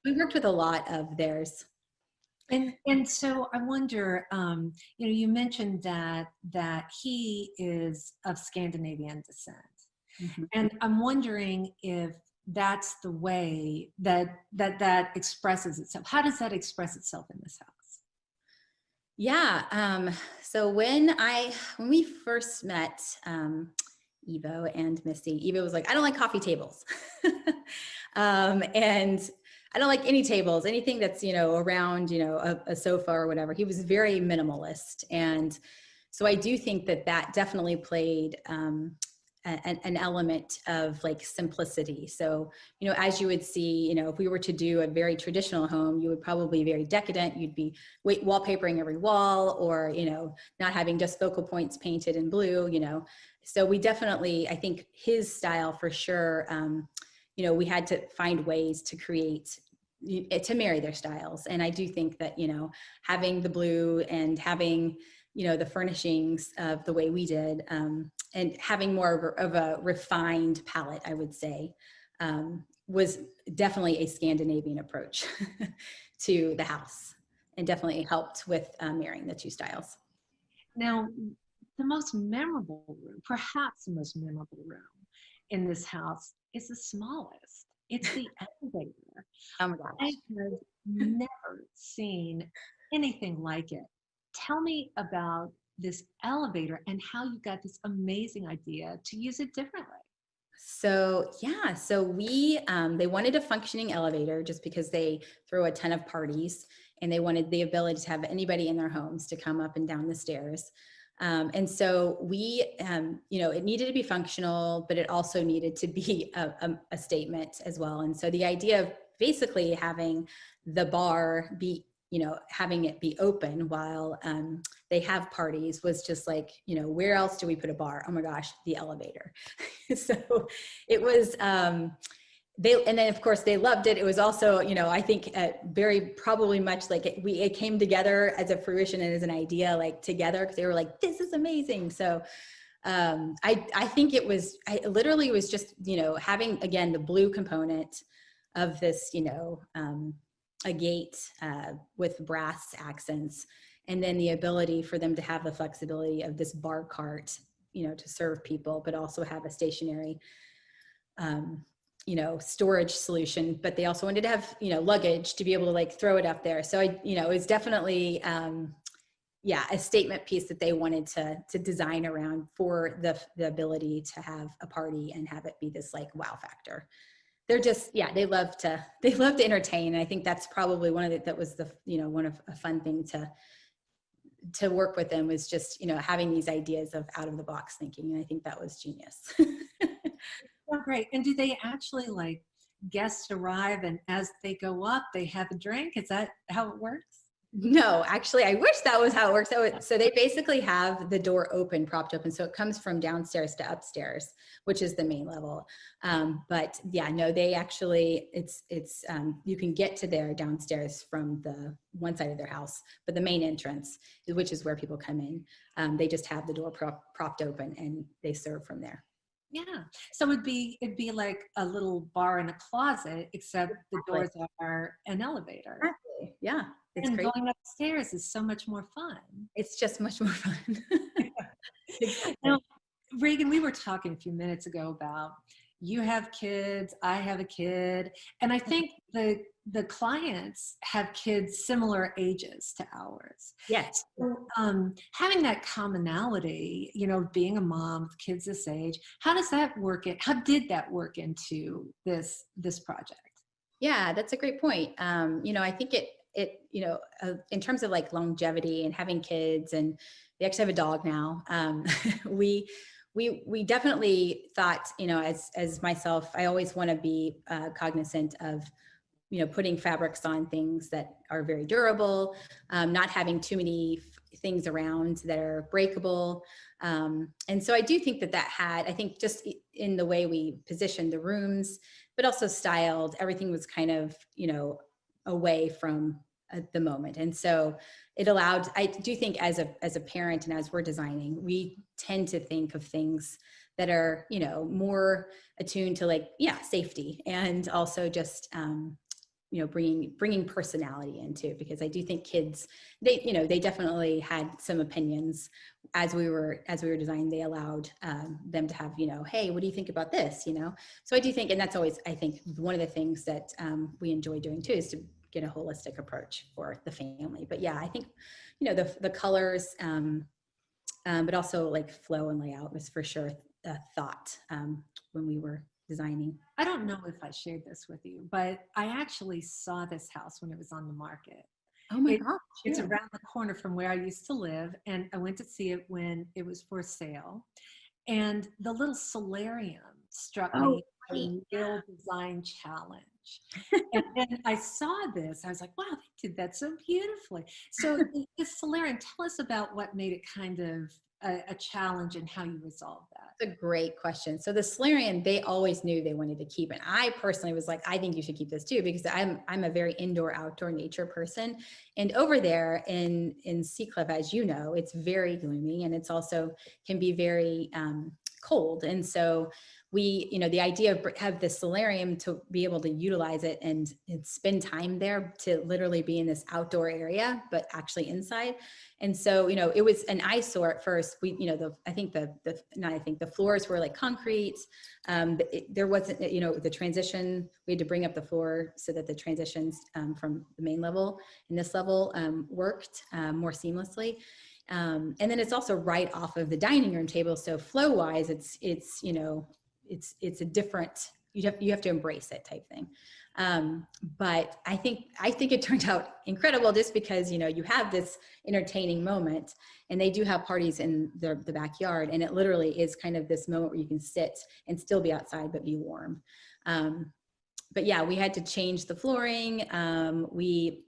we worked with a lot of theirs. And so I wonder, you know, you mentioned that he is of Scandinavian descent. Mm-hmm. And I'm wondering if that's the way that expresses itself. How does that express itself in this house? Yeah. So when we first met Ivo and Misty, Ivo was like, I don't like coffee tables. And I don't like any tables, anything that's, you know, around, you know, a sofa or whatever. He was very minimalist. And so I do think that definitely played an element of like simplicity. So, you know, as you would see, you know, if we were to do a very traditional home, you would probably be very decadent. You'd be wallpapering every wall, or, you know, not having just focal points painted in blue, you know. So we definitely, I think his style for sure, you know, we had to find ways to marry their styles. And I do think that, you know, having the blue and having, the furnishings of the way we did, and having more of a refined palette, I would say, was definitely a Scandinavian approach to the house, and definitely helped with marrying the two styles. Now, the most memorable room, perhaps the most memorable room in this house, is the smallest. It's the elevator. Oh my gosh. I have never seen anything like it. Tell me about this elevator and how you got this amazing idea to use it differently. So yeah, so they wanted a functioning elevator just because they throw a ton of parties, and they wanted the ability to have anybody in their homes to come up and down the stairs. And so it needed to be functional, but it also needed to be a statement as well. And so the idea of basically having the bar be, having it be open while they have parties was just like, where else do we put a bar? Oh my gosh, the elevator. So it was, and then of course they loved it. It was also, I think very probably much like it came together as a fruition and as an idea, like together, because they were like, this is amazing. So I think I literally was just, having, again, the blue component of this, a gate with brass accents, and then the ability for them to have the flexibility of this bar cart, to serve people, but also have a stationary, storage solution. But they also wanted to have, luggage to be able to like throw it up there. So it was definitely, a statement piece that they wanted to design around for the ability to have a party and have it be this like wow factor. They're just, they love to entertain. And I think that's probably that was the, one of a fun thing to work with them, was just, having these ideas of out of the box thinking. And I think that was genius. Oh, great. And do they actually, like, guests arrive and as they go up, they have a drink? Is that how it works? No, actually, I wish that was how it works. So they basically have the door open, propped open. So it comes from downstairs to upstairs, which is the main level. But yeah, no, they actually, it's you can get to there downstairs from the one side of their house, but the main entrance, which is where people come in, they just have the door propped open and they serve from there. Yeah. So it'd be like a little bar in a closet, except the doors are an elevator. Exactly. Yeah. It's and great. Going upstairs is so much more fun. It's just much more fun. Exactly. Now, Reagan, we were talking a few minutes ago about you have kids, I have a kid, and I think the clients have kids similar ages to ours. Yes. So, having that commonality, being a mom with kids this age, how does that work? How did that work into this project? Yeah, that's a great point. I think it in terms of like longevity and having kids, and we actually have a dog now. We definitely thought, as myself, I always want to be cognizant of, putting fabrics on things that are very durable, not having too many things around that are breakable. And so I do think that had, I think just in the way we positioned the rooms, but also styled, everything was kind of, away from the moment. And so it allowed, I do think as a parent and as we're designing, we tend to think of things that are, more attuned to like, safety, and also just, bringing personality into, because I do think kids, they definitely had some opinions as we were designing. They allowed them to have, hey, what do you think about this? So I do think, and that's always, I think, one of the things that we enjoy doing too, is to get a holistic approach for the family. But yeah, I think, the colors, but also like flow and layout was for sure a thought when we were designing. I don't know if I shared this with you, but I actually saw this house when it was on the market. Oh my gosh. It's around the corner from where I used to live, and I went to see it when it was for sale. And the little solarium struck me as a real design challenge. And then I saw this, I was like, wow, they did that so beautifully. So this solarium, tell us about what made it kind of a challenge in how you resolve that? That's a great question. So the solarium, they always knew they wanted to keep it. I personally was like, I think you should keep this too, because I'm a very indoor, outdoor nature person. And over there in Seacliff, as you know, it's very gloomy, and it's also can be very cold. And so we, the idea of have the solarium to be able to utilize it and spend time there, to literally be in this outdoor area, but actually inside. And so, it was an eyesore at first. We, the floors were like concrete. There wasn't, the transition, we had to bring up the floor so that the transitions from the main level and this level worked more seamlessly. And then it's also right off of the dining room table. So flow wise, it's a different, you have to embrace it type thing. But I think it turned out incredible, just because, you have this entertaining moment, and they do have parties in the backyard, and it literally is kind of this moment where you can sit and still be outside, but be warm. But yeah, we had to change the flooring. We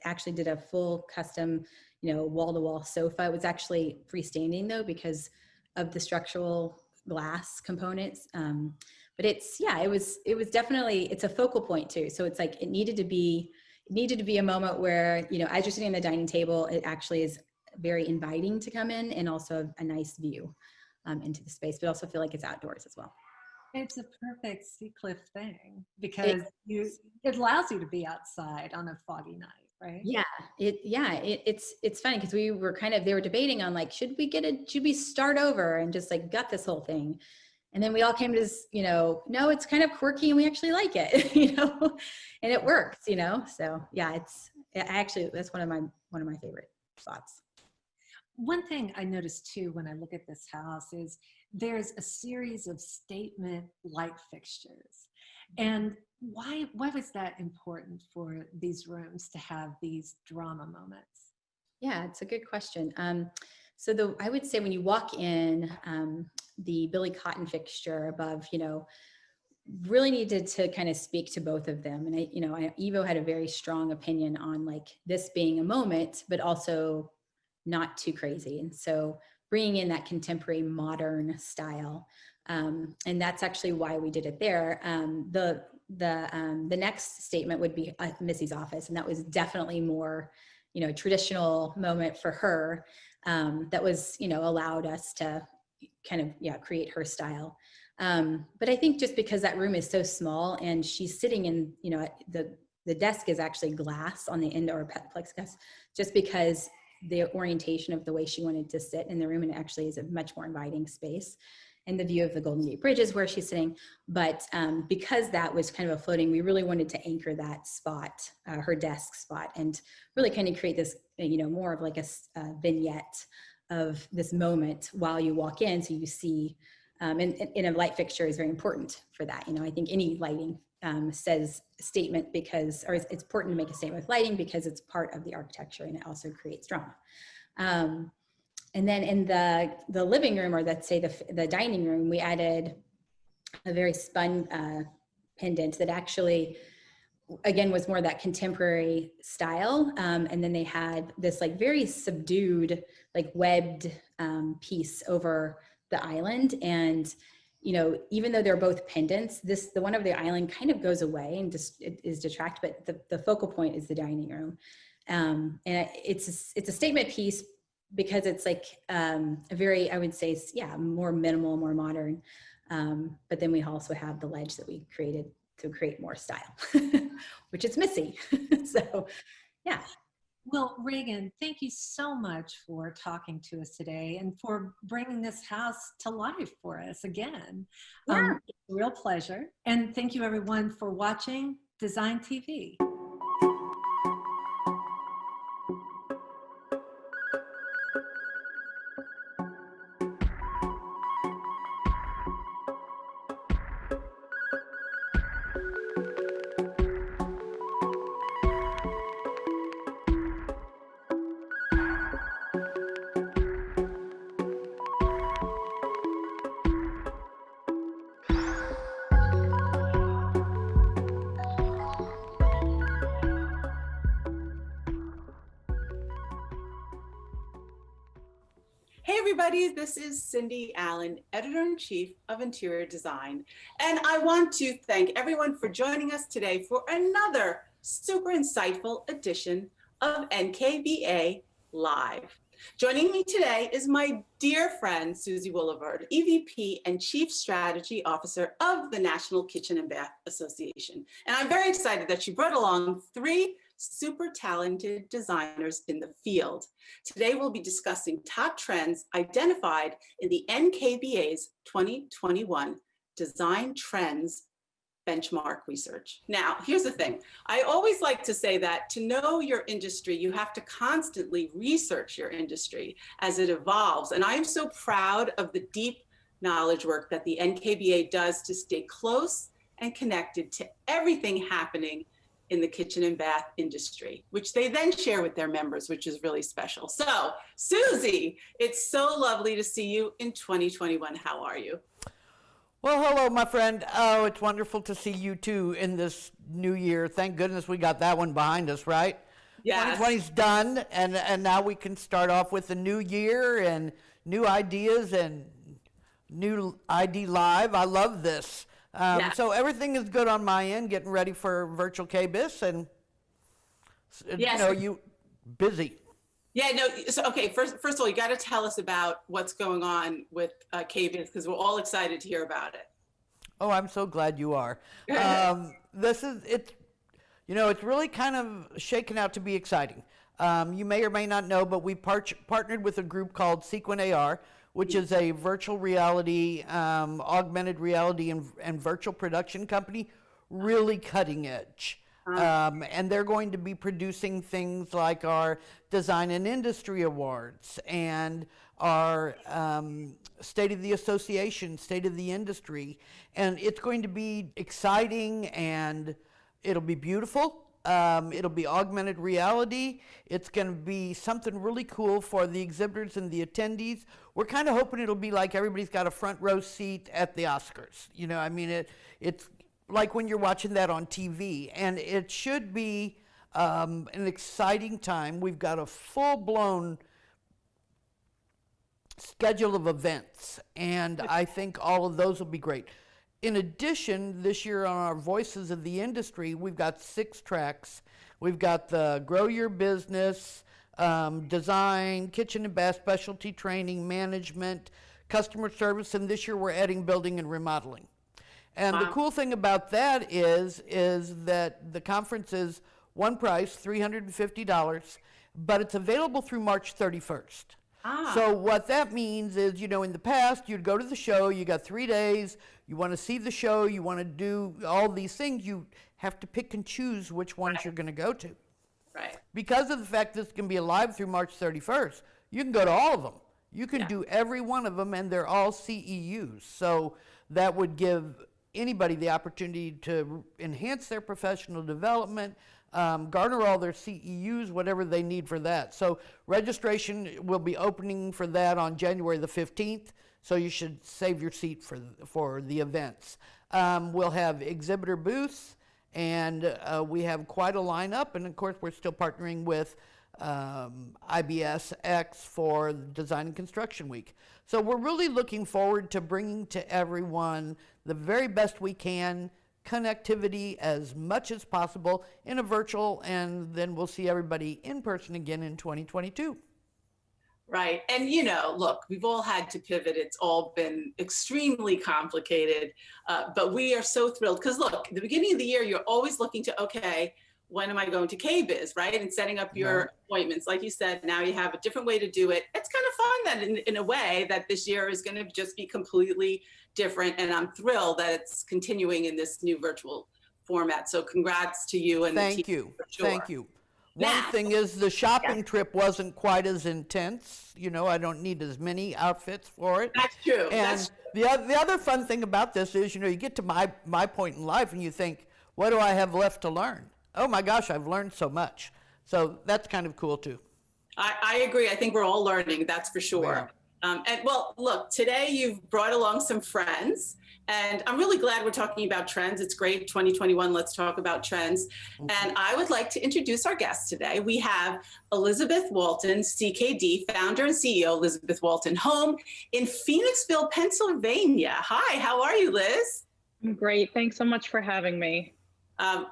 actually did a full custom, wall-to-wall sofa. It was actually freestanding though, because of the structural glass components. But it was definitely, it's a focal point too. So it's like, it needed to be a moment where, as you're sitting at the dining table, it actually is very inviting to come in, and also a nice view into the space, but also feel like it's outdoors as well. It's a perfect Seacliff thing, because it allows you to be outside on a foggy night, right? Yeah, it's funny, because they were debating on like, should we start over and just like gut this whole thing? And then we all came to this, no, it's kind of quirky and we actually like it, and it works, so yeah, that's one of my favorite spots. One thing I noticed too, when I look at this house, is there's a series of statement light fixtures. And why was that important for these rooms to have these drama moments? Yeah, it's a good question. So I would say when you walk in, the Billy Cotton fixture above, really needed to kind of speak to both of them. And Evo had a very strong opinion on like this being a moment, but also not too crazy. And so bringing in that contemporary modern style. And that's actually why we did it there. The next statement would be Missy's office. And that was definitely more, traditional moment for her. That was, allowed us to kind of, create her style. But I think just because that room is so small, and she's sitting in, the desk is actually glass on the end, or plexiglass, just because the orientation of the way she wanted to sit in the room, and it actually is a much more inviting space, and the view of the Golden Gate Bridge is where she's sitting. But because that was kind of a floating, we really wanted to anchor that spot, her desk spot, and really kind of create this, more of like a vignette of this moment while you walk in. So you see, and a light fixture is very important for that. I think any lighting says statement because, or it's important to make a statement with lighting because it's part of the architecture, and it also creates drama. And then in the living room, or let's say the dining room, we added a very spun pendant that actually, again, was more that contemporary style. And then they had this like very subdued, like webbed piece over the island. And, even though they're both pendants, the one over the island kind of goes away and just it is detract, but the focal point is the dining room. And it's a statement piece because it's like a very, I would say, more minimal, more modern. But then we also have the ledge that we created to create more style, which is Missy. So, yeah. Well, Reagan, thank you so much for talking to us today and for bringing this house to life for us again. Yeah. It's a real pleasure. And thank you everyone for watching DesignTV. everybody, this is Cindy Allen, Editor-in-Chief of Interior Design. And I want to thank everyone for joining us today for another super insightful edition of NKBA Live. Joining me today is my dear friend, Susie Woolivard, EVP and Chief Strategy Officer of the National Kitchen and Bath Association. And I'm very excited that she brought along 3 super talented designers in the field. Today, we'll be discussing top trends identified in the NKBA's 2021 Design Trends benchmark research. Now, here's the thing. I always like to say that to know your industry, you have to constantly research your industry as it evolves. And I am so proud of the deep knowledge work that the NKBA does to stay close and connected to everything happening in the kitchen and bath industry, which they then share with their members, which is really special. So, Susie, it's so lovely to see you in 2021. How are you? Well, hello, my friend. Oh, it's wonderful to see you too in this new year. Thank goodness we got that one behind us, right? Yes. 2020's done, and now we can start off with a new year and new ideas and new ID Live. I love this. Yeah. So everything is good on my end, getting ready for virtual KBIS, and Yes. you busy. Yeah, no, so okay, first of all, you got to tell us about what's going on with KBIS, because we're all excited to hear about it. Oh, I'm so glad you are. It's really kind of shaken out to be exciting. You may or may not know, but we partnered with a group called Sequin AR, which is a virtual reality, augmented reality and virtual production company, really cutting edge. And they're going to be producing things like our Design and Industry Awards and our State of the Association, State of the Industry. And it's going to be exciting, and it'll be beautiful. It'll be augmented reality. It's going to be something really cool for the exhibitors and the attendees. We're kind of hoping it'll be like everybody's got a front row seat at the Oscars. It's like when you're watching that on TV, and it should be an exciting time. We've got a full-blown schedule of events, and I think all of those will be great. In addition, this year on our Voices of the Industry, we've got 6 tracks. We've got the Grow Your Business, Design, Kitchen and Bath Specialty Training, Management, Customer Service, and this year we're adding Building and Remodeling. And the cool thing about that is that the conference is one price, $350, but it's available through March 31st. So what that means is, in the past, you'd go to the show, you got 3 days, you want to see the show, you want to do all these things, you have to pick and choose which ones you're going to go to. Right. Because of the fact this can be live through March 31st, you can go to all of them. You can do every one of them, and they're all CEUs. So that would give anybody the opportunity to enhance their professional development, garner all their CEUs, whatever they need for that. So registration will be opening for that on January the 15th, so you should save your seat for the events. We'll have exhibitor booths, and we have quite a lineup, and of course we're still partnering with IBSX for Design and Construction Week. So we're really looking forward to bringing to everyone the very best we can, connectivity as much as possible in a virtual, and then we'll see everybody in person again in 2022. Right. And, look, we've all had to pivot. It's all been extremely complicated, but we are so thrilled because, look, at the beginning of the year, you're always looking to, okay, when am I going to KBIS, right? And setting up your appointments. Like you said, now you have a different way to do it. It's kind of fun that in a way that this year is going to just be completely different. And I'm thrilled that it's continuing in this new virtual format. So congrats to you and the team. Thank you. One thing is the shopping trip wasn't quite as intense. I don't need as many outfits for it. That's true. And the other fun thing about this is, you get to my point in life and you think, what do I have left to learn? Oh my gosh, I've learned so much. So that's kind of cool too. I agree. I think we're all learning, that's for sure. And well, look, today you've brought along some friends, and I'm really glad we're talking about trends. It's great, 2021, let's talk about trends. And I would like to introduce our guest today. We have Elizabeth Walton, CKD, founder and CEO, Elizabeth Walton Home in Phoenixville, Pennsylvania. Hi, how are you, Liz? I'm great. Thanks so much for having me.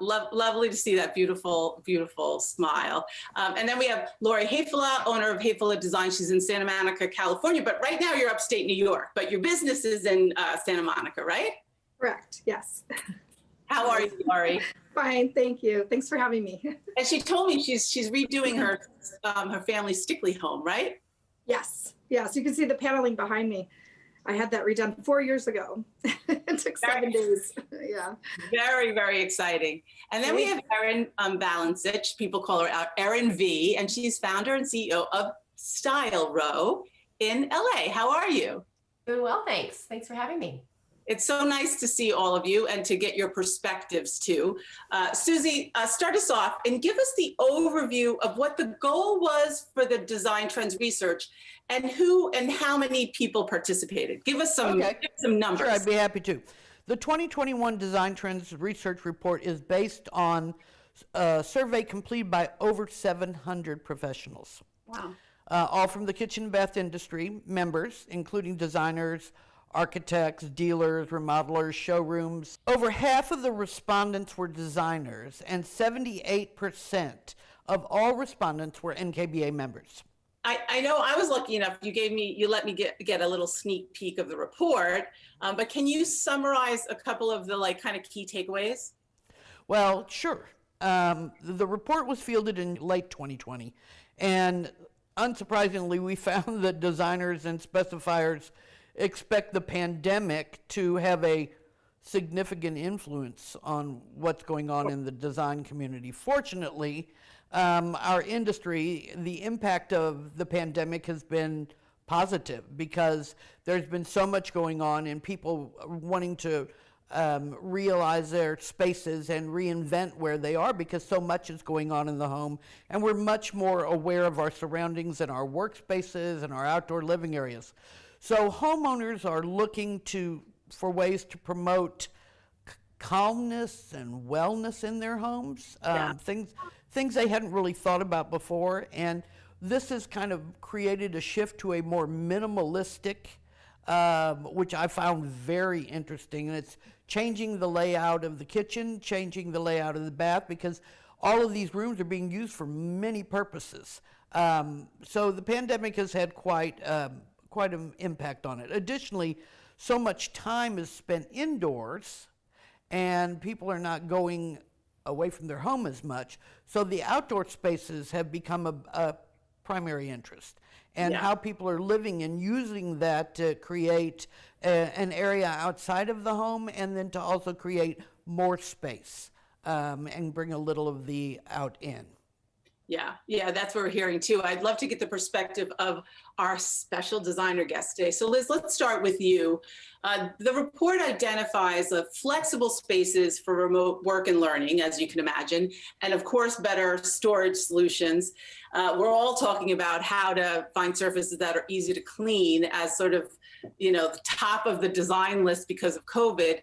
Lovely to see that beautiful, beautiful smile. And then we have Lori Hayfela, owner of Hayfela Design. She's in Santa Monica, California, but right now you're upstate New York, but your business is in Santa Monica, right? Correct, yes. How are you, Lori? Fine, thank you. Thanks for having me. And she told me she's redoing her family Stickley home, right? Yes, yes, you can see the paneling behind me. I had that redone 4 years ago. It took 7 days. Yeah. Very, very exciting. And then we have Erin Balancich. People call her Erin V, and she's founder and CEO of Style Row in LA. How are you? Doing well, thanks. Thanks for having me. It's so nice to see all of you and to get your perspectives too. Susie, start us off and give us the overview of what the goal was for the design trends research and who and how many people participated. Give us some, some numbers. Sure, I'd be happy to. The 2021 Design Trends Research Report is based on a survey completed by over 700 professionals. Wow. All from the kitchen and bath industry, members, including designers, architects, dealers, remodelers, showrooms. Over half of the respondents were designers, and 78% of all respondents were NKBA members. I know I was lucky enough, you let me get a little sneak peek of the report, but can you summarize a couple of the kind of key takeaways? Well, sure. The report was fielded in late 2020, and unsurprisingly, we found that designers and specifiers expect the pandemic to have a significant influence on what's going on in the design community. Fortunately, our industry, the impact of the pandemic has been positive because there's been so much going on and people wanting to realize their spaces and reinvent where they are because so much is going on in the home, and we're much more aware of our surroundings and our workspaces and our outdoor living areas. So homeowners are looking for ways to promote calmness and wellness in their homes, things they hadn't really thought about before. And this has kind of created a shift to a more minimalistic, which I found very interesting. And it's changing the layout of the kitchen, changing the layout of the bath, because all of these rooms are being used for many purposes. So the pandemic has had quite an impact on it. Additionally, so much time is spent indoors and people are not going away from their home as much. So the outdoor spaces have become a primary interest, and how people are living and using that to create an area outside of the home, and then to also create more space and bring a little of the out in. Yeah, that's what we're hearing too. I'd love to get the perspective of our special designer guest today. So Liz, let's start with you. The report identifies flexible spaces for remote work and learning, as you can imagine, and of course, better storage solutions. We're all talking about how to find surfaces that are easy to clean as sort of, the top of the design list because of COVID.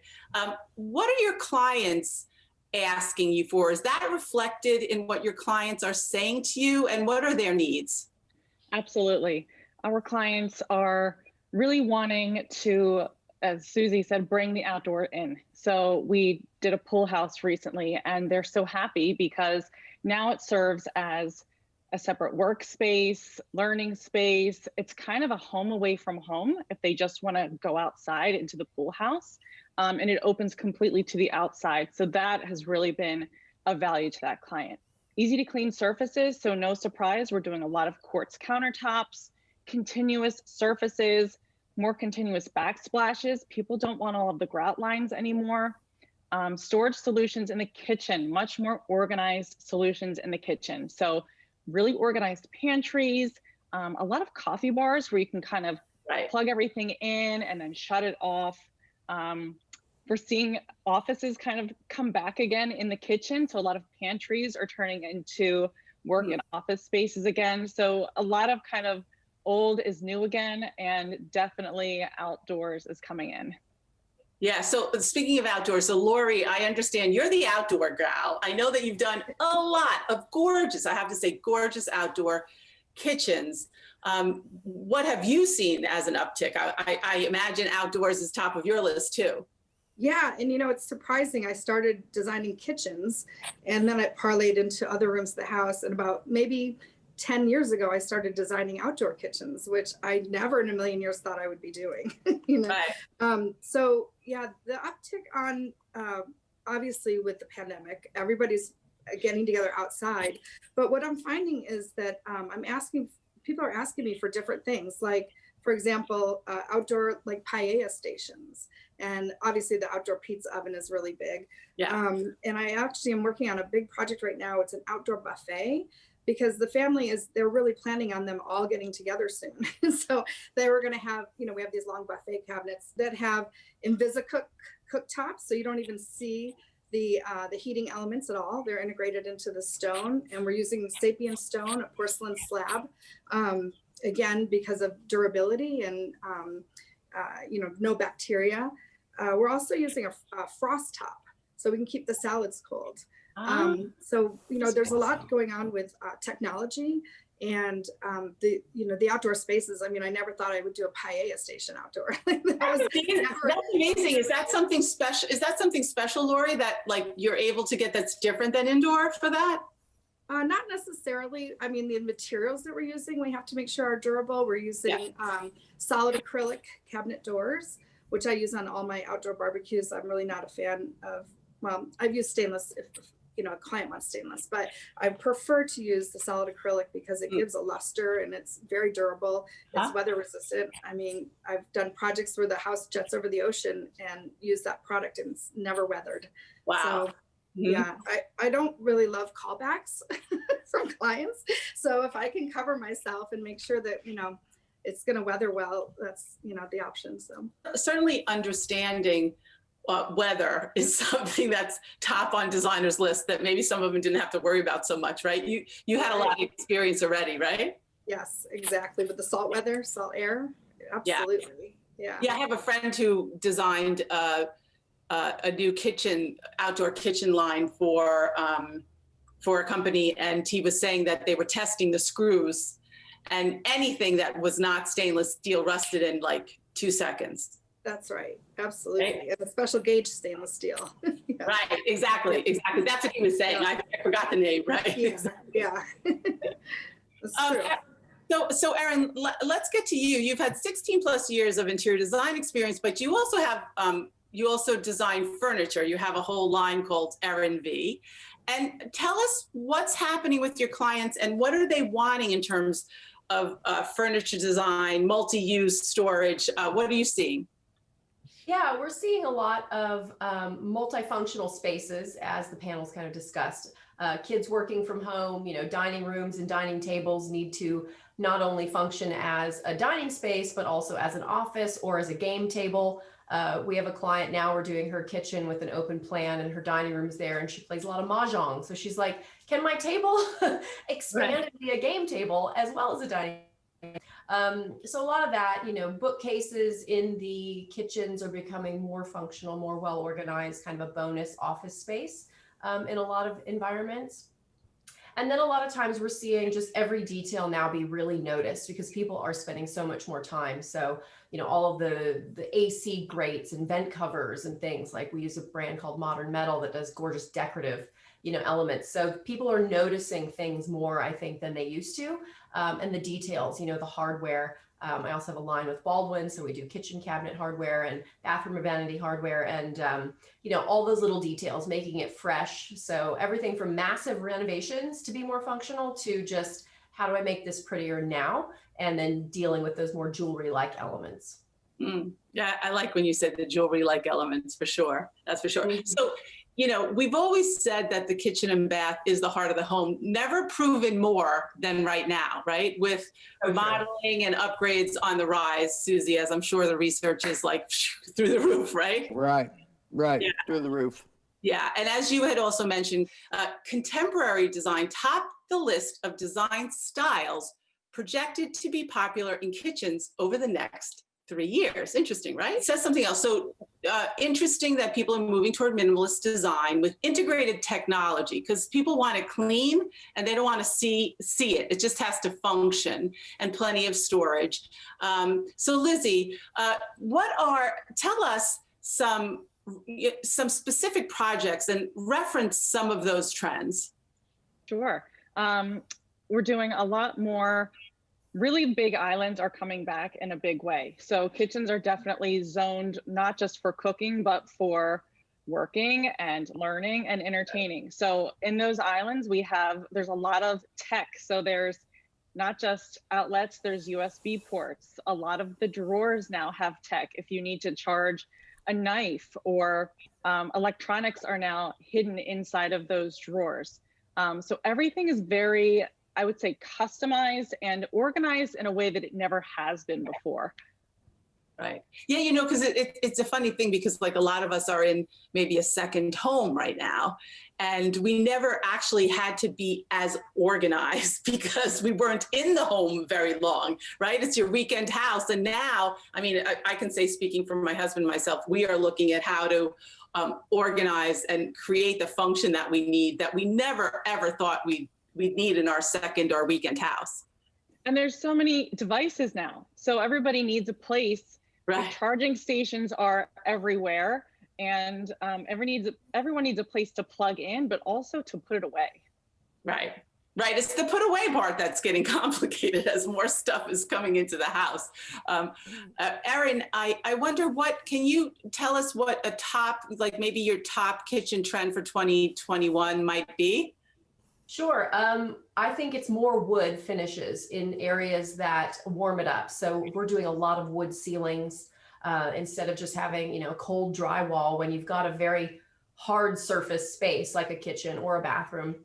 What are your clients asking you for? Is that reflected in what your clients are saying to you, and what are their needs? Absolutely. Our clients are really wanting to, as Susie said, bring the outdoor in. So we did a pool house recently, and they're so happy because now it serves as a separate workspace, learning space. It's kind of a home away from home if they just want to go outside into the pool house. And it opens completely to the outside. So that has really been of value to that client. Easy to clean surfaces. So no surprise, we're doing a lot of quartz countertops, continuous surfaces, more continuous backsplashes. People don't want all of the grout lines anymore. Storage solutions in the kitchen, much more organized solutions in the kitchen. So really organized pantries, a lot of coffee bars where you can kind of plug everything in and then shut it off. We're seeing offices kind of come back again in the kitchen. So a lot of pantries are turning into work and office spaces again. So a lot of kind of old is new again, and definitely outdoors is coming in. Yeah, so speaking of outdoors, so Lori, I understand you're the outdoor gal. I know that you've done a lot of gorgeous, I have to say, gorgeous outdoor kitchens. What have you seen as an uptick? I imagine outdoors is top of your list too. Yeah, and it's surprising. I started designing kitchens and then it parlayed into other rooms of the house. And about maybe 10 years ago, I started designing outdoor kitchens, which I never in a million years thought I would be doing. Right. So yeah, the uptick on, obviously with the pandemic, everybody's getting together outside. But what I'm finding is that people are asking me for different things. Like, for example, outdoor like paella stations. And obviously the outdoor pizza oven is really big. Yeah. And I actually am working on a big project right now. It's an outdoor buffet because the family they're really planning on them all getting together soon. So they were going to have, we have these long buffet cabinets that have Invisicook cooktops. So you don't even see the heating elements at all. They're integrated into the stone, and we're using sapien stone, a porcelain slab, again, because of durability and, no bacteria. We're also using a frost top so we can keep the salads cold. So, there's a lot going on with technology and the outdoor spaces. I mean, I never thought I would do a paella station outdoor. That's amazing. Is that something special? Is that something special, Lori, that like you're able to get that's different than indoor for that? Not necessarily. I mean, the materials that we're using, we have to make sure are durable. We're using solid acrylic cabinet doors, which I use on all my outdoor barbecues. I'm really not a fan of, well, I've used stainless if a client wants stainless, but I prefer to use the solid acrylic because it gives a luster and it's very durable. It's weather resistant. I mean, I've done projects where the house jets over the ocean and use that product and it's never weathered. Wow. So, yeah, I don't really love callbacks from clients. So if I can cover myself and make sure that, it's going to weather well, that's, the option. So certainly understanding weather is something that's top on designers' list that maybe some of them didn't have to worry about so much, right? You had a lot of experience already, right? Yes, exactly. With the salt weather, salt air, absolutely. Yeah. I have a friend who designed a new outdoor kitchen line for a company, and he was saying that they were testing the screws, and anything that was not stainless steel rusted in like 2 seconds. That's right. Absolutely. Right. And a special gauge stainless steel. Yeah. Right. Exactly. That's what he was saying. I forgot the name. Right. Yeah. That's true. So Erin, let's get to you. You've had 16 plus years of interior design experience, but you also have, you also design furniture. You have a whole line called Erin V. And tell us what's happening with your clients and what are they wanting in terms of furniture design, multi-use storage. What are you seeing? Yeah, we're seeing a lot of multifunctional spaces, as the panels kind of discussed. Kids working from home, dining rooms and dining tables need to not only function as a dining space, but also as an office or as a game table. We have a client now, we're doing her kitchen with an open plan and her dining room's there and she plays a lot of mahjong. So she's like, can my table expand and be a game table as well as a dining room? So a lot of that, bookcases in the kitchens are becoming more functional, more well organized, kind of a bonus office space in a lot of environments. And then a lot of times we're seeing just every detail now be really noticed because people are spending so much more time. So, all of the AC grates and vent covers and things, like we use a brand called Modern Metal that does gorgeous decorative, elements. So people are noticing things more, I think, than they used to. And the details, the hardware. I also have a line with Baldwin, so we do kitchen cabinet hardware and bathroom vanity hardware, and all those little details, making it fresh. So everything from massive renovations to be more functional to just how do I make this prettier now, and then dealing with those more jewelry-like elements. Yeah, I like when you said the jewelry-like elements, for sure. That's for sure. So, we've always said that the kitchen and bath is the heart of the home, never proven more than right now, right? With remodeling and upgrades on the rise, Susie, as I'm sure the research is like through the roof, right? Right, yeah. Through the roof. Yeah, and as you had also mentioned, contemporary design topped the list of design styles projected to be popular in kitchens over the next 3 years. Interesting, right? It says something else. So interesting that people are moving toward minimalist design with integrated technology, because people want it clean and they don't want to see it. It just has to function, and plenty of storage. So Lizzie, tell us some specific projects and reference some of those trends. Sure. We're doing a lot more. Really big islands are coming back in a big way. So kitchens are definitely zoned not just for cooking, but for working and learning and entertaining. So in those islands, there's a lot of tech. So there's not just outlets, there's USB ports. A lot of the drawers now have tech. If you need to charge a knife, or electronics are now hidden inside of those drawers. So everything is very, I would say, customized and organized in a way that it never has been before. Right. Yeah, because it's a funny thing, because like a lot of us are in maybe a second home right now, and we never actually had to be as organized because we weren't in the home very long, right? It's your weekend house. And now, I mean, I can say, speaking for my husband and myself, we are looking at how to organize and create the function that we need, that we never, ever thought we'd need in our second or weekend house. And there's so many devices now. So everybody needs a place. Right. The charging stations are everywhere, and everyone needs a place to plug in, but also to put it away. Right. Right. It's the put away part that's getting complicated as more stuff is coming into the house. Erin, I wonder, can you tell us what maybe your top kitchen trend for 2021 might be? Sure. I think it's more wood finishes in areas that warm it up. So we're doing a lot of wood ceilings instead of just having, a cold drywall when you've got a very hard surface space like a kitchen or a bathroom.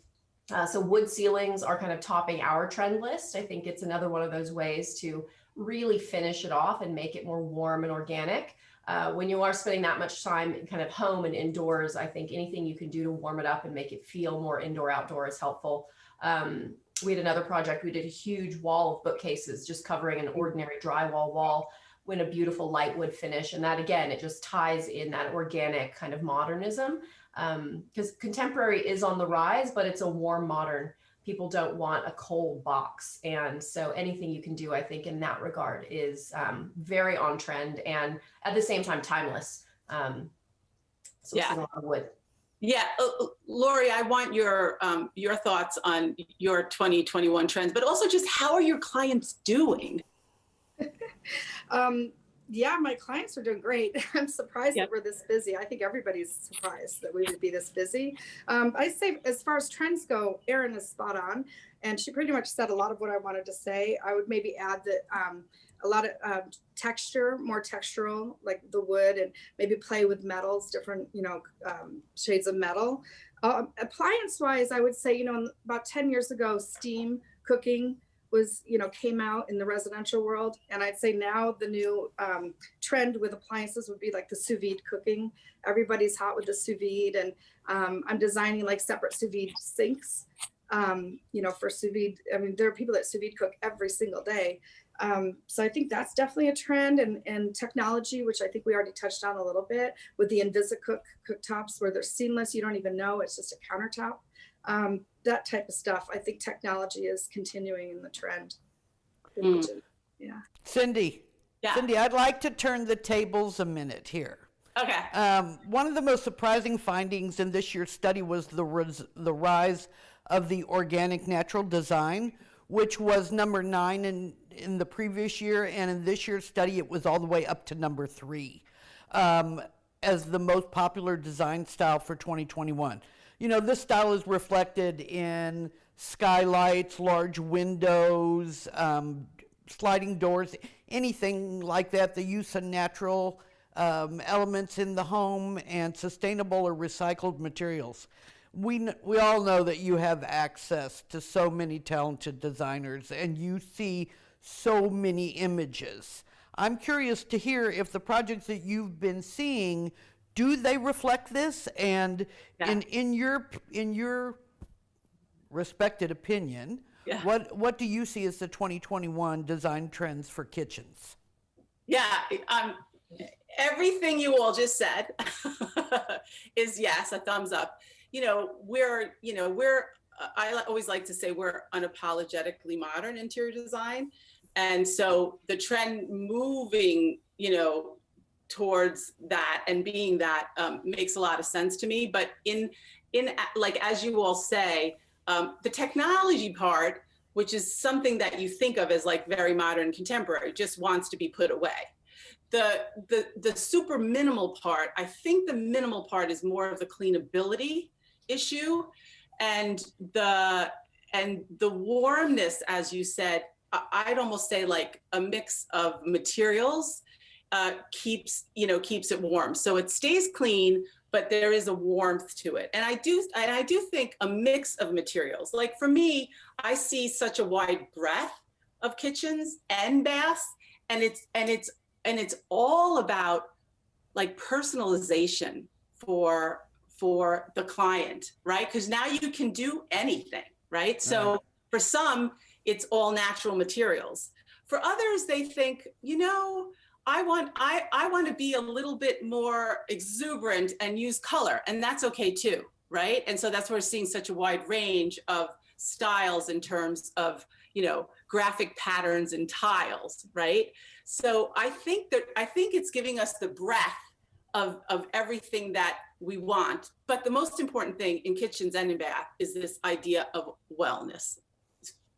So wood ceilings are kind of topping our trend list. I think it's another one of those ways to really finish it off and make it more warm and organic. When you are spending that much time kind of home and indoors, I think anything you can do to warm it up and make it feel more indoor outdoor is helpful. We had another project, we did a huge wall of bookcases just covering an ordinary drywall wall with a beautiful light wood finish. And that, again, it just ties in that organic kind of modernism, because contemporary is on the rise, but it's a warm modern. People don't want a cold box. And so anything you can do, I think, in that regard is very on trend and at the same time timeless. So yeah. A lot of wood. Yeah, Lori, I want your thoughts on your 2021 trends, but also just how are your clients doing? Yeah, my clients are doing great. I'm surprised that we're this busy. I think everybody's surprised that we would be this busy. I say, as far as trends go, Erin is spot on, and she pretty much said a lot of what I wanted to say. I would maybe add that a lot of texture, more textural, like the wood, and maybe play with metals, different, shades of metal. Appliance-wise, I would say, about 10 years ago, steam cooking was, came out in the residential world. And I'd say now the new trend with appliances would be like the sous vide cooking. Everybody's hot with the sous vide, and I'm designing like separate sous vide sinks, for sous vide. I mean, there are people that sous vide cook every single day. So I think that's definitely a trend, and technology, which I think we already touched on a little bit with the InvisiCook cooktops where they're seamless. You don't even know it's just a countertop. That type of stuff. I think technology is continuing in the trend. Yeah. Cindy. Yeah. Cindy, I'd like to turn the tables a minute here. Okay. One of the most surprising findings in this year's study was the rise of the organic natural design, which was number 9 in the previous year, and in this year's study it was all the way up to number 3 as the most popular design style for 2021. This style is reflected in skylights, large windows, sliding doors, anything like that, the use of natural elements in the home, and sustainable or recycled materials. We all know that you have access to so many talented designers, and you see so many images. I'm curious to hear if the projects that you've been seeing, do they reflect this? And in your respected opinion, Yeah. What do you see as the 2021 design trends for kitchens? Yeah, everything you all just said is yes, a thumbs up. I always like to say we're unapologetically modern interior design. And so the trend moving, towards that and being that makes a lot of sense to me. But in like, as you all say, the technology part, which is something that you think of as like very modern and contemporary, just wants to be put away. The super minimal part, I think the minimal part is more of the cleanability issue, and the warmness, as you said. I'd almost say like a mix of materials keeps it warm, so it stays clean, but there is a warmth to it. And I do think a mix of materials. Like for me, I see such a wide breadth of kitchens and baths, and it's all about like personalization for the client, right? Because now you can do anything, right? So for some, it's all natural materials. For others, they think, I want to be a little bit more exuberant and use color, and that's okay too, right? And so that's why we're seeing such a wide range of styles in terms of, graphic patterns and tiles, right? So I think it's giving us the breadth of everything that we want. But the most important thing in kitchens and in bath is this idea of wellness.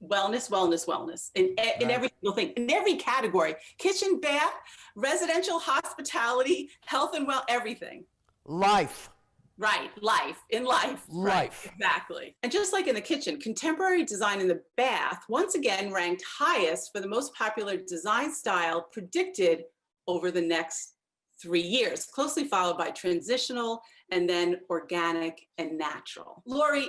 Wellness in every single thing, in every category: kitchen, bath, residential, hospitality, health and everything. Life. Right, life. Right, exactly. And just like in the kitchen, contemporary design in the bath once again ranked highest for the most popular design style predicted over the next 3 years, closely followed by transitional and then organic and natural. Lori,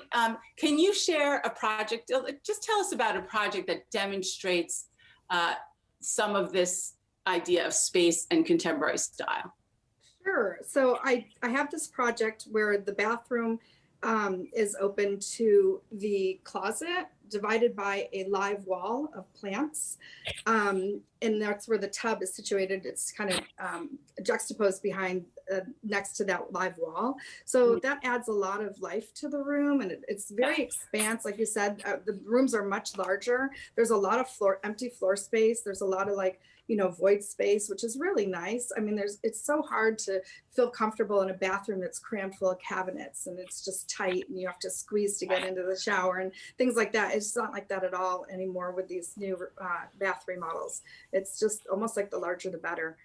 can you share a project? Just tell us about a project that demonstrates some of this idea of space and contemporary style. Sure. So I have this project where the bathroom is open to the closet, divided by a live wall of plants. And that's where the tub is situated. It's kind of juxtaposed behind, next to that live wall. So that adds a lot of life to the room, and it's very expansive. Like you said, the rooms are much larger. There's a lot of empty floor space. There's a lot of void space, which is really nice. I mean, it's so hard to feel comfortable in a bathroom that's crammed full of cabinets and it's just tight and you have to squeeze to get into the shower and things like that. It's not like that at all anymore with these new bath remodels. It's just almost like the larger the better.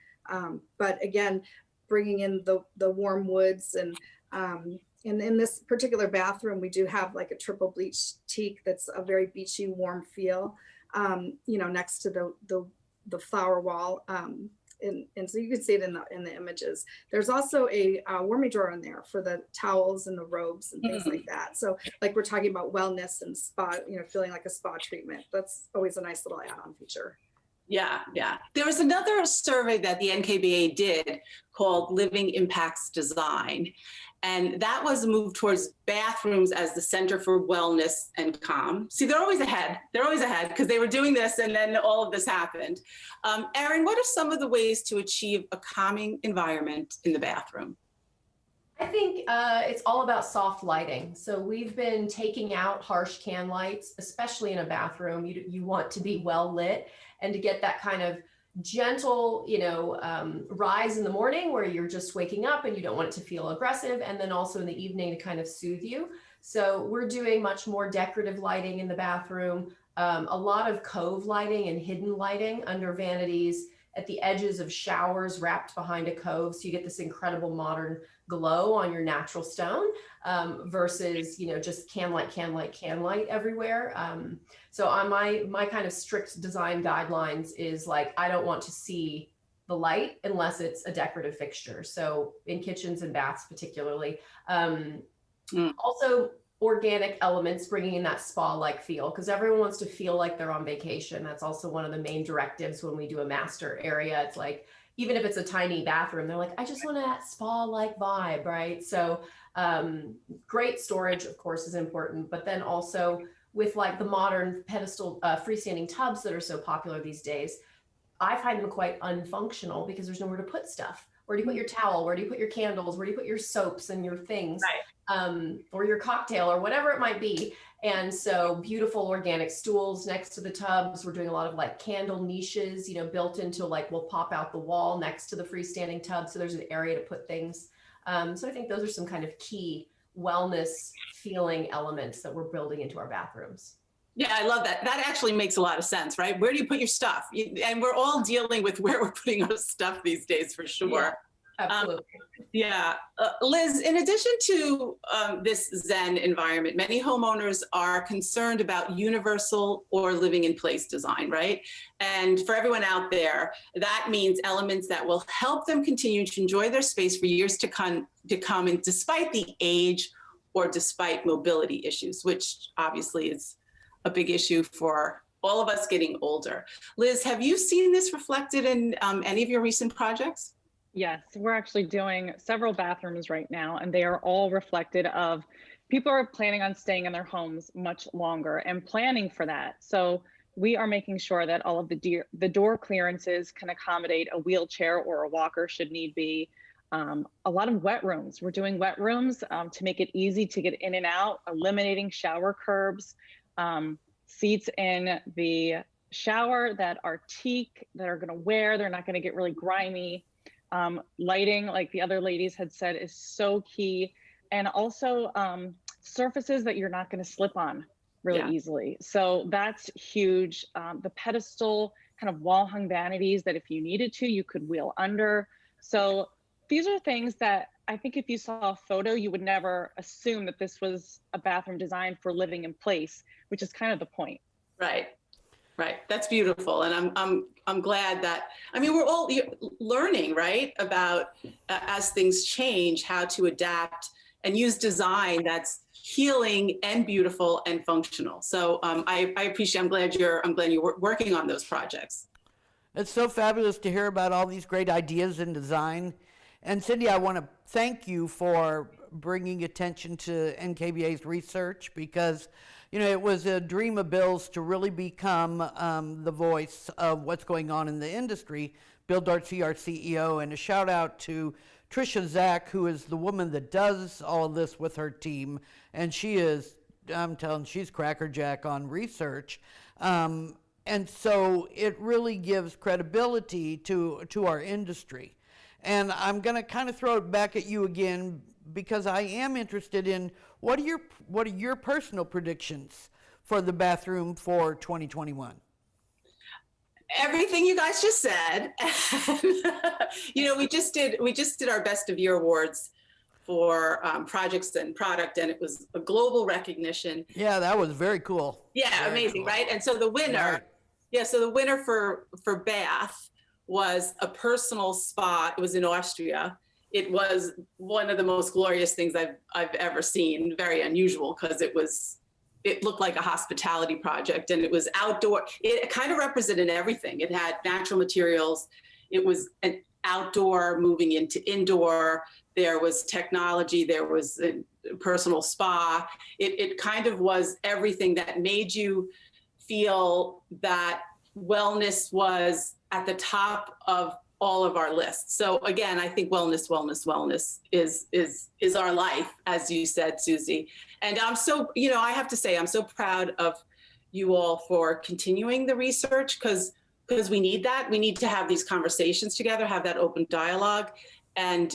But again, bringing in the warm woods, and in this particular bathroom, we do have like a triple bleach teak that's a very beachy, warm feel, next to the flower wall, and so you can see it in the images. There's also a warming drawer in there for the towels and the robes and things like that. So like we're talking about wellness and spa, feeling like a spa treatment. That's always a nice little add-on feature. Yeah. There was another survey that the NKBA did called Living Impacts Design. And that was a move towards bathrooms as the center for wellness and calm. See, they're always ahead. Because they were doing this and then all of this happened. Erin, what are some of the ways to achieve a calming environment in the bathroom? I think it's all about soft lighting. So we've been taking out harsh can lights, especially in a bathroom. You want to be well lit, and to get that kind of gentle, rise in the morning where you're just waking up and you don't want it to feel aggressive. And then also in the evening to kind of soothe you. So we're doing much more decorative lighting in the bathroom, a lot of cove lighting and hidden lighting under vanities, at the edges of showers wrapped behind a cove. So you get this incredible modern glow on your natural stone versus, just can light everywhere. So on my kind of strict design guidelines is like, I don't want to see the light unless it's a decorative fixture. So in kitchens and baths particularly. Also organic elements, bringing in that spa-like feel, because everyone wants to feel like they're on vacation. That's also one of the main directives when we do a master area. It's like, even if it's a tiny bathroom, they're like, I just want that spa-like vibe, right? So great storage, of course, is important, but then also with like the modern pedestal freestanding tubs that are so popular these days, I find them quite unfunctional because there's nowhere to put stuff. Where do you put your towel? Where do you put your candles? Where do you put your soaps and your things? Right. Or your cocktail or whatever it might be. And so beautiful organic stools next to the tubs. We're doing a lot of like candle niches, built into like, we'll pop out the wall next to the freestanding tub. So there's an area to put things. So I think those are some kind of key wellness feeling elements that we're building into our bathrooms. Yeah, I love that. That actually makes a lot of sense, right? Where do you put your stuff? And we're all dealing with where we're putting our stuff these days, for sure. Yeah, absolutely. Liz, in addition to this Zen environment, many homeowners are concerned about universal or living in place design, right? And for everyone out there, that means elements that will help them continue to enjoy their space for years to come, and despite the age or despite mobility issues, which obviously is a big issue for all of us getting older. Liz, have you seen this reflected in any of your recent projects? Yes, we're actually doing several bathrooms right now, and they are all reflected of people are planning on staying in their homes much longer and planning for that. So we are making sure that all of the door clearances can accommodate a wheelchair or a walker should need be. A lot of wet rooms. We're doing wet rooms to make it easy to get in and out, eliminating shower curbs. Seats in the shower that are teak, that are going to wear, they're not going to get really grimy. Lighting, like the other ladies had said, is so key. And also surfaces that you're not going to slip on really easily. So that's huge. The pedestal kind of wall hung vanities that if you needed to, you could wheel under. So these are things that I think if you saw a photo, you would never assume that this was a bathroom designed for living in place, which is kind of the point. Right. That's beautiful. And I'm glad that, we're all learning, right, about as things change, how to adapt and use design that's healing and beautiful and functional. So I appreciate, I'm glad you're working on those projects. It's so fabulous to hear about all these great ideas in design. And Cindy, I want to thank you for bringing attention to NKBA's research, because it was a dream of Bill's to really become the voice of what's going on in the industry. Bill Darcy, our CEO, and a shout out to Trisha Zach, who is the woman that does all this with her team. And she is, I'm telling, she's crackerjack on research. And so it really gives credibility to our industry. And I'm going to kind of throw it back at you again, because I am interested in what are your personal predictions for the bathroom for 2021? Everything you guys just said. We just did our Best of Year awards for projects and product, and it was a global recognition. Yeah, that was very cool. Yeah, very amazing, cool. Right? And so the winner, the winner for bath was a personal spa. It was in Austria. It was one of the most glorious things I've ever seen. Very unusual, because it looked like a hospitality project, and it was outdoor. It kind of represented everything. It had natural materials. It was an outdoor moving into indoor. There was technology. There was a personal spa. It kind of was everything that made you feel that wellness was at the top of all of our lists. So again, I think wellness is our life, as you said, Susie. And I'm so, I have to say, I'm so proud of you all for continuing the research, because we need that. We need to have these conversations together, have that open dialogue, and,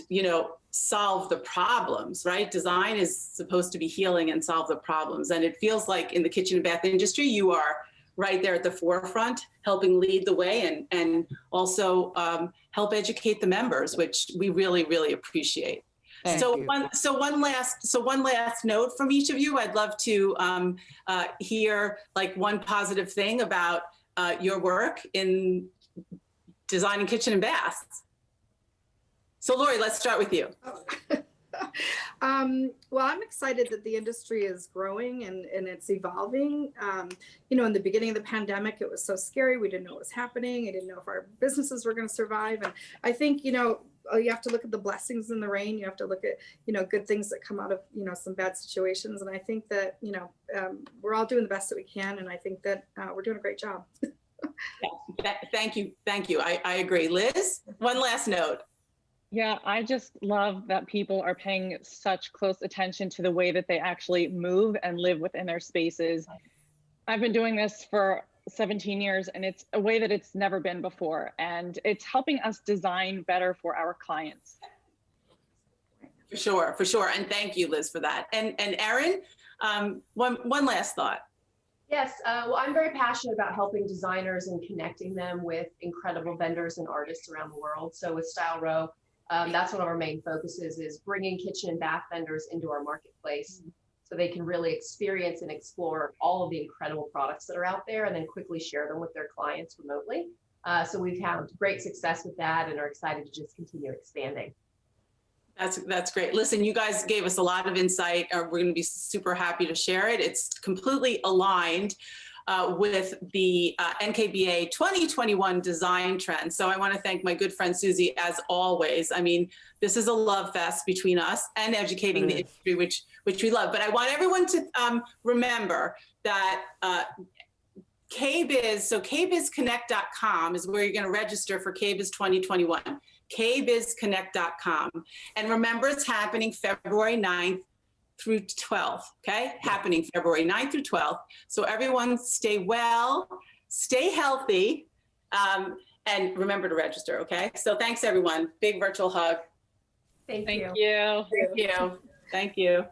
solve the problems, right? Design is supposed to be healing and solve the problems. And it feels like in the kitchen and bath industry, you are right there at the forefront, helping lead the way, and also help educate the members, which we really, really appreciate. One last note from each of you. I'd love to hear like one positive thing about your work in designing kitchen and baths. So Lori, let's start with you. Well, I'm excited that the industry is growing and it's evolving. In the beginning of the pandemic, it was so scary. We didn't know what was happening. I didn't know if our businesses were going to survive. And I think, you have to look at the blessings in the rain. You have to look at, you know, good things that come out of, you know, some bad situations. And I think that, you know, we're all doing the best that we can. And I think that we're doing a great job. Thank you. Thank you. I agree. Liz, one last note. Yeah, I just love that people are paying such close attention to the way that they actually move and live within their spaces. I've been doing this for 17 years and it's a way that it's never been before. And it's helping us design better for our clients. For sure, for sure. And thank you, Liz, for that. And Erin, one last thought. Yes, well, I'm very passionate about helping designers and connecting them with incredible vendors and artists around the world. So with Style Row, that's one of our main focuses, is bringing kitchen and bath vendors into our marketplace so they can really experience and explore all of the incredible products that are out there and then quickly share them with their clients remotely. So we've had great success with that and are excited to just continue expanding. That's great. Listen, you guys gave us a lot of insight. We're going to be super happy to share it. It's completely aligned with the NKBA 2021 design trend. So I want to thank my good friend Susie as always. I mean, this is a love fest between us and educating the industry, which we love. But I want everyone to remember that KBiz, so kbizconnect.com is where you're going to register for KBiz 2021. kbizconnect.com. And remember, it's happening February 9th through 12th, okay? Happening February 9th through 12th. So everyone stay well, stay healthy, and remember to register, okay? So thanks, everyone. Big virtual hug. Thank you. You. Thank you. Thank you.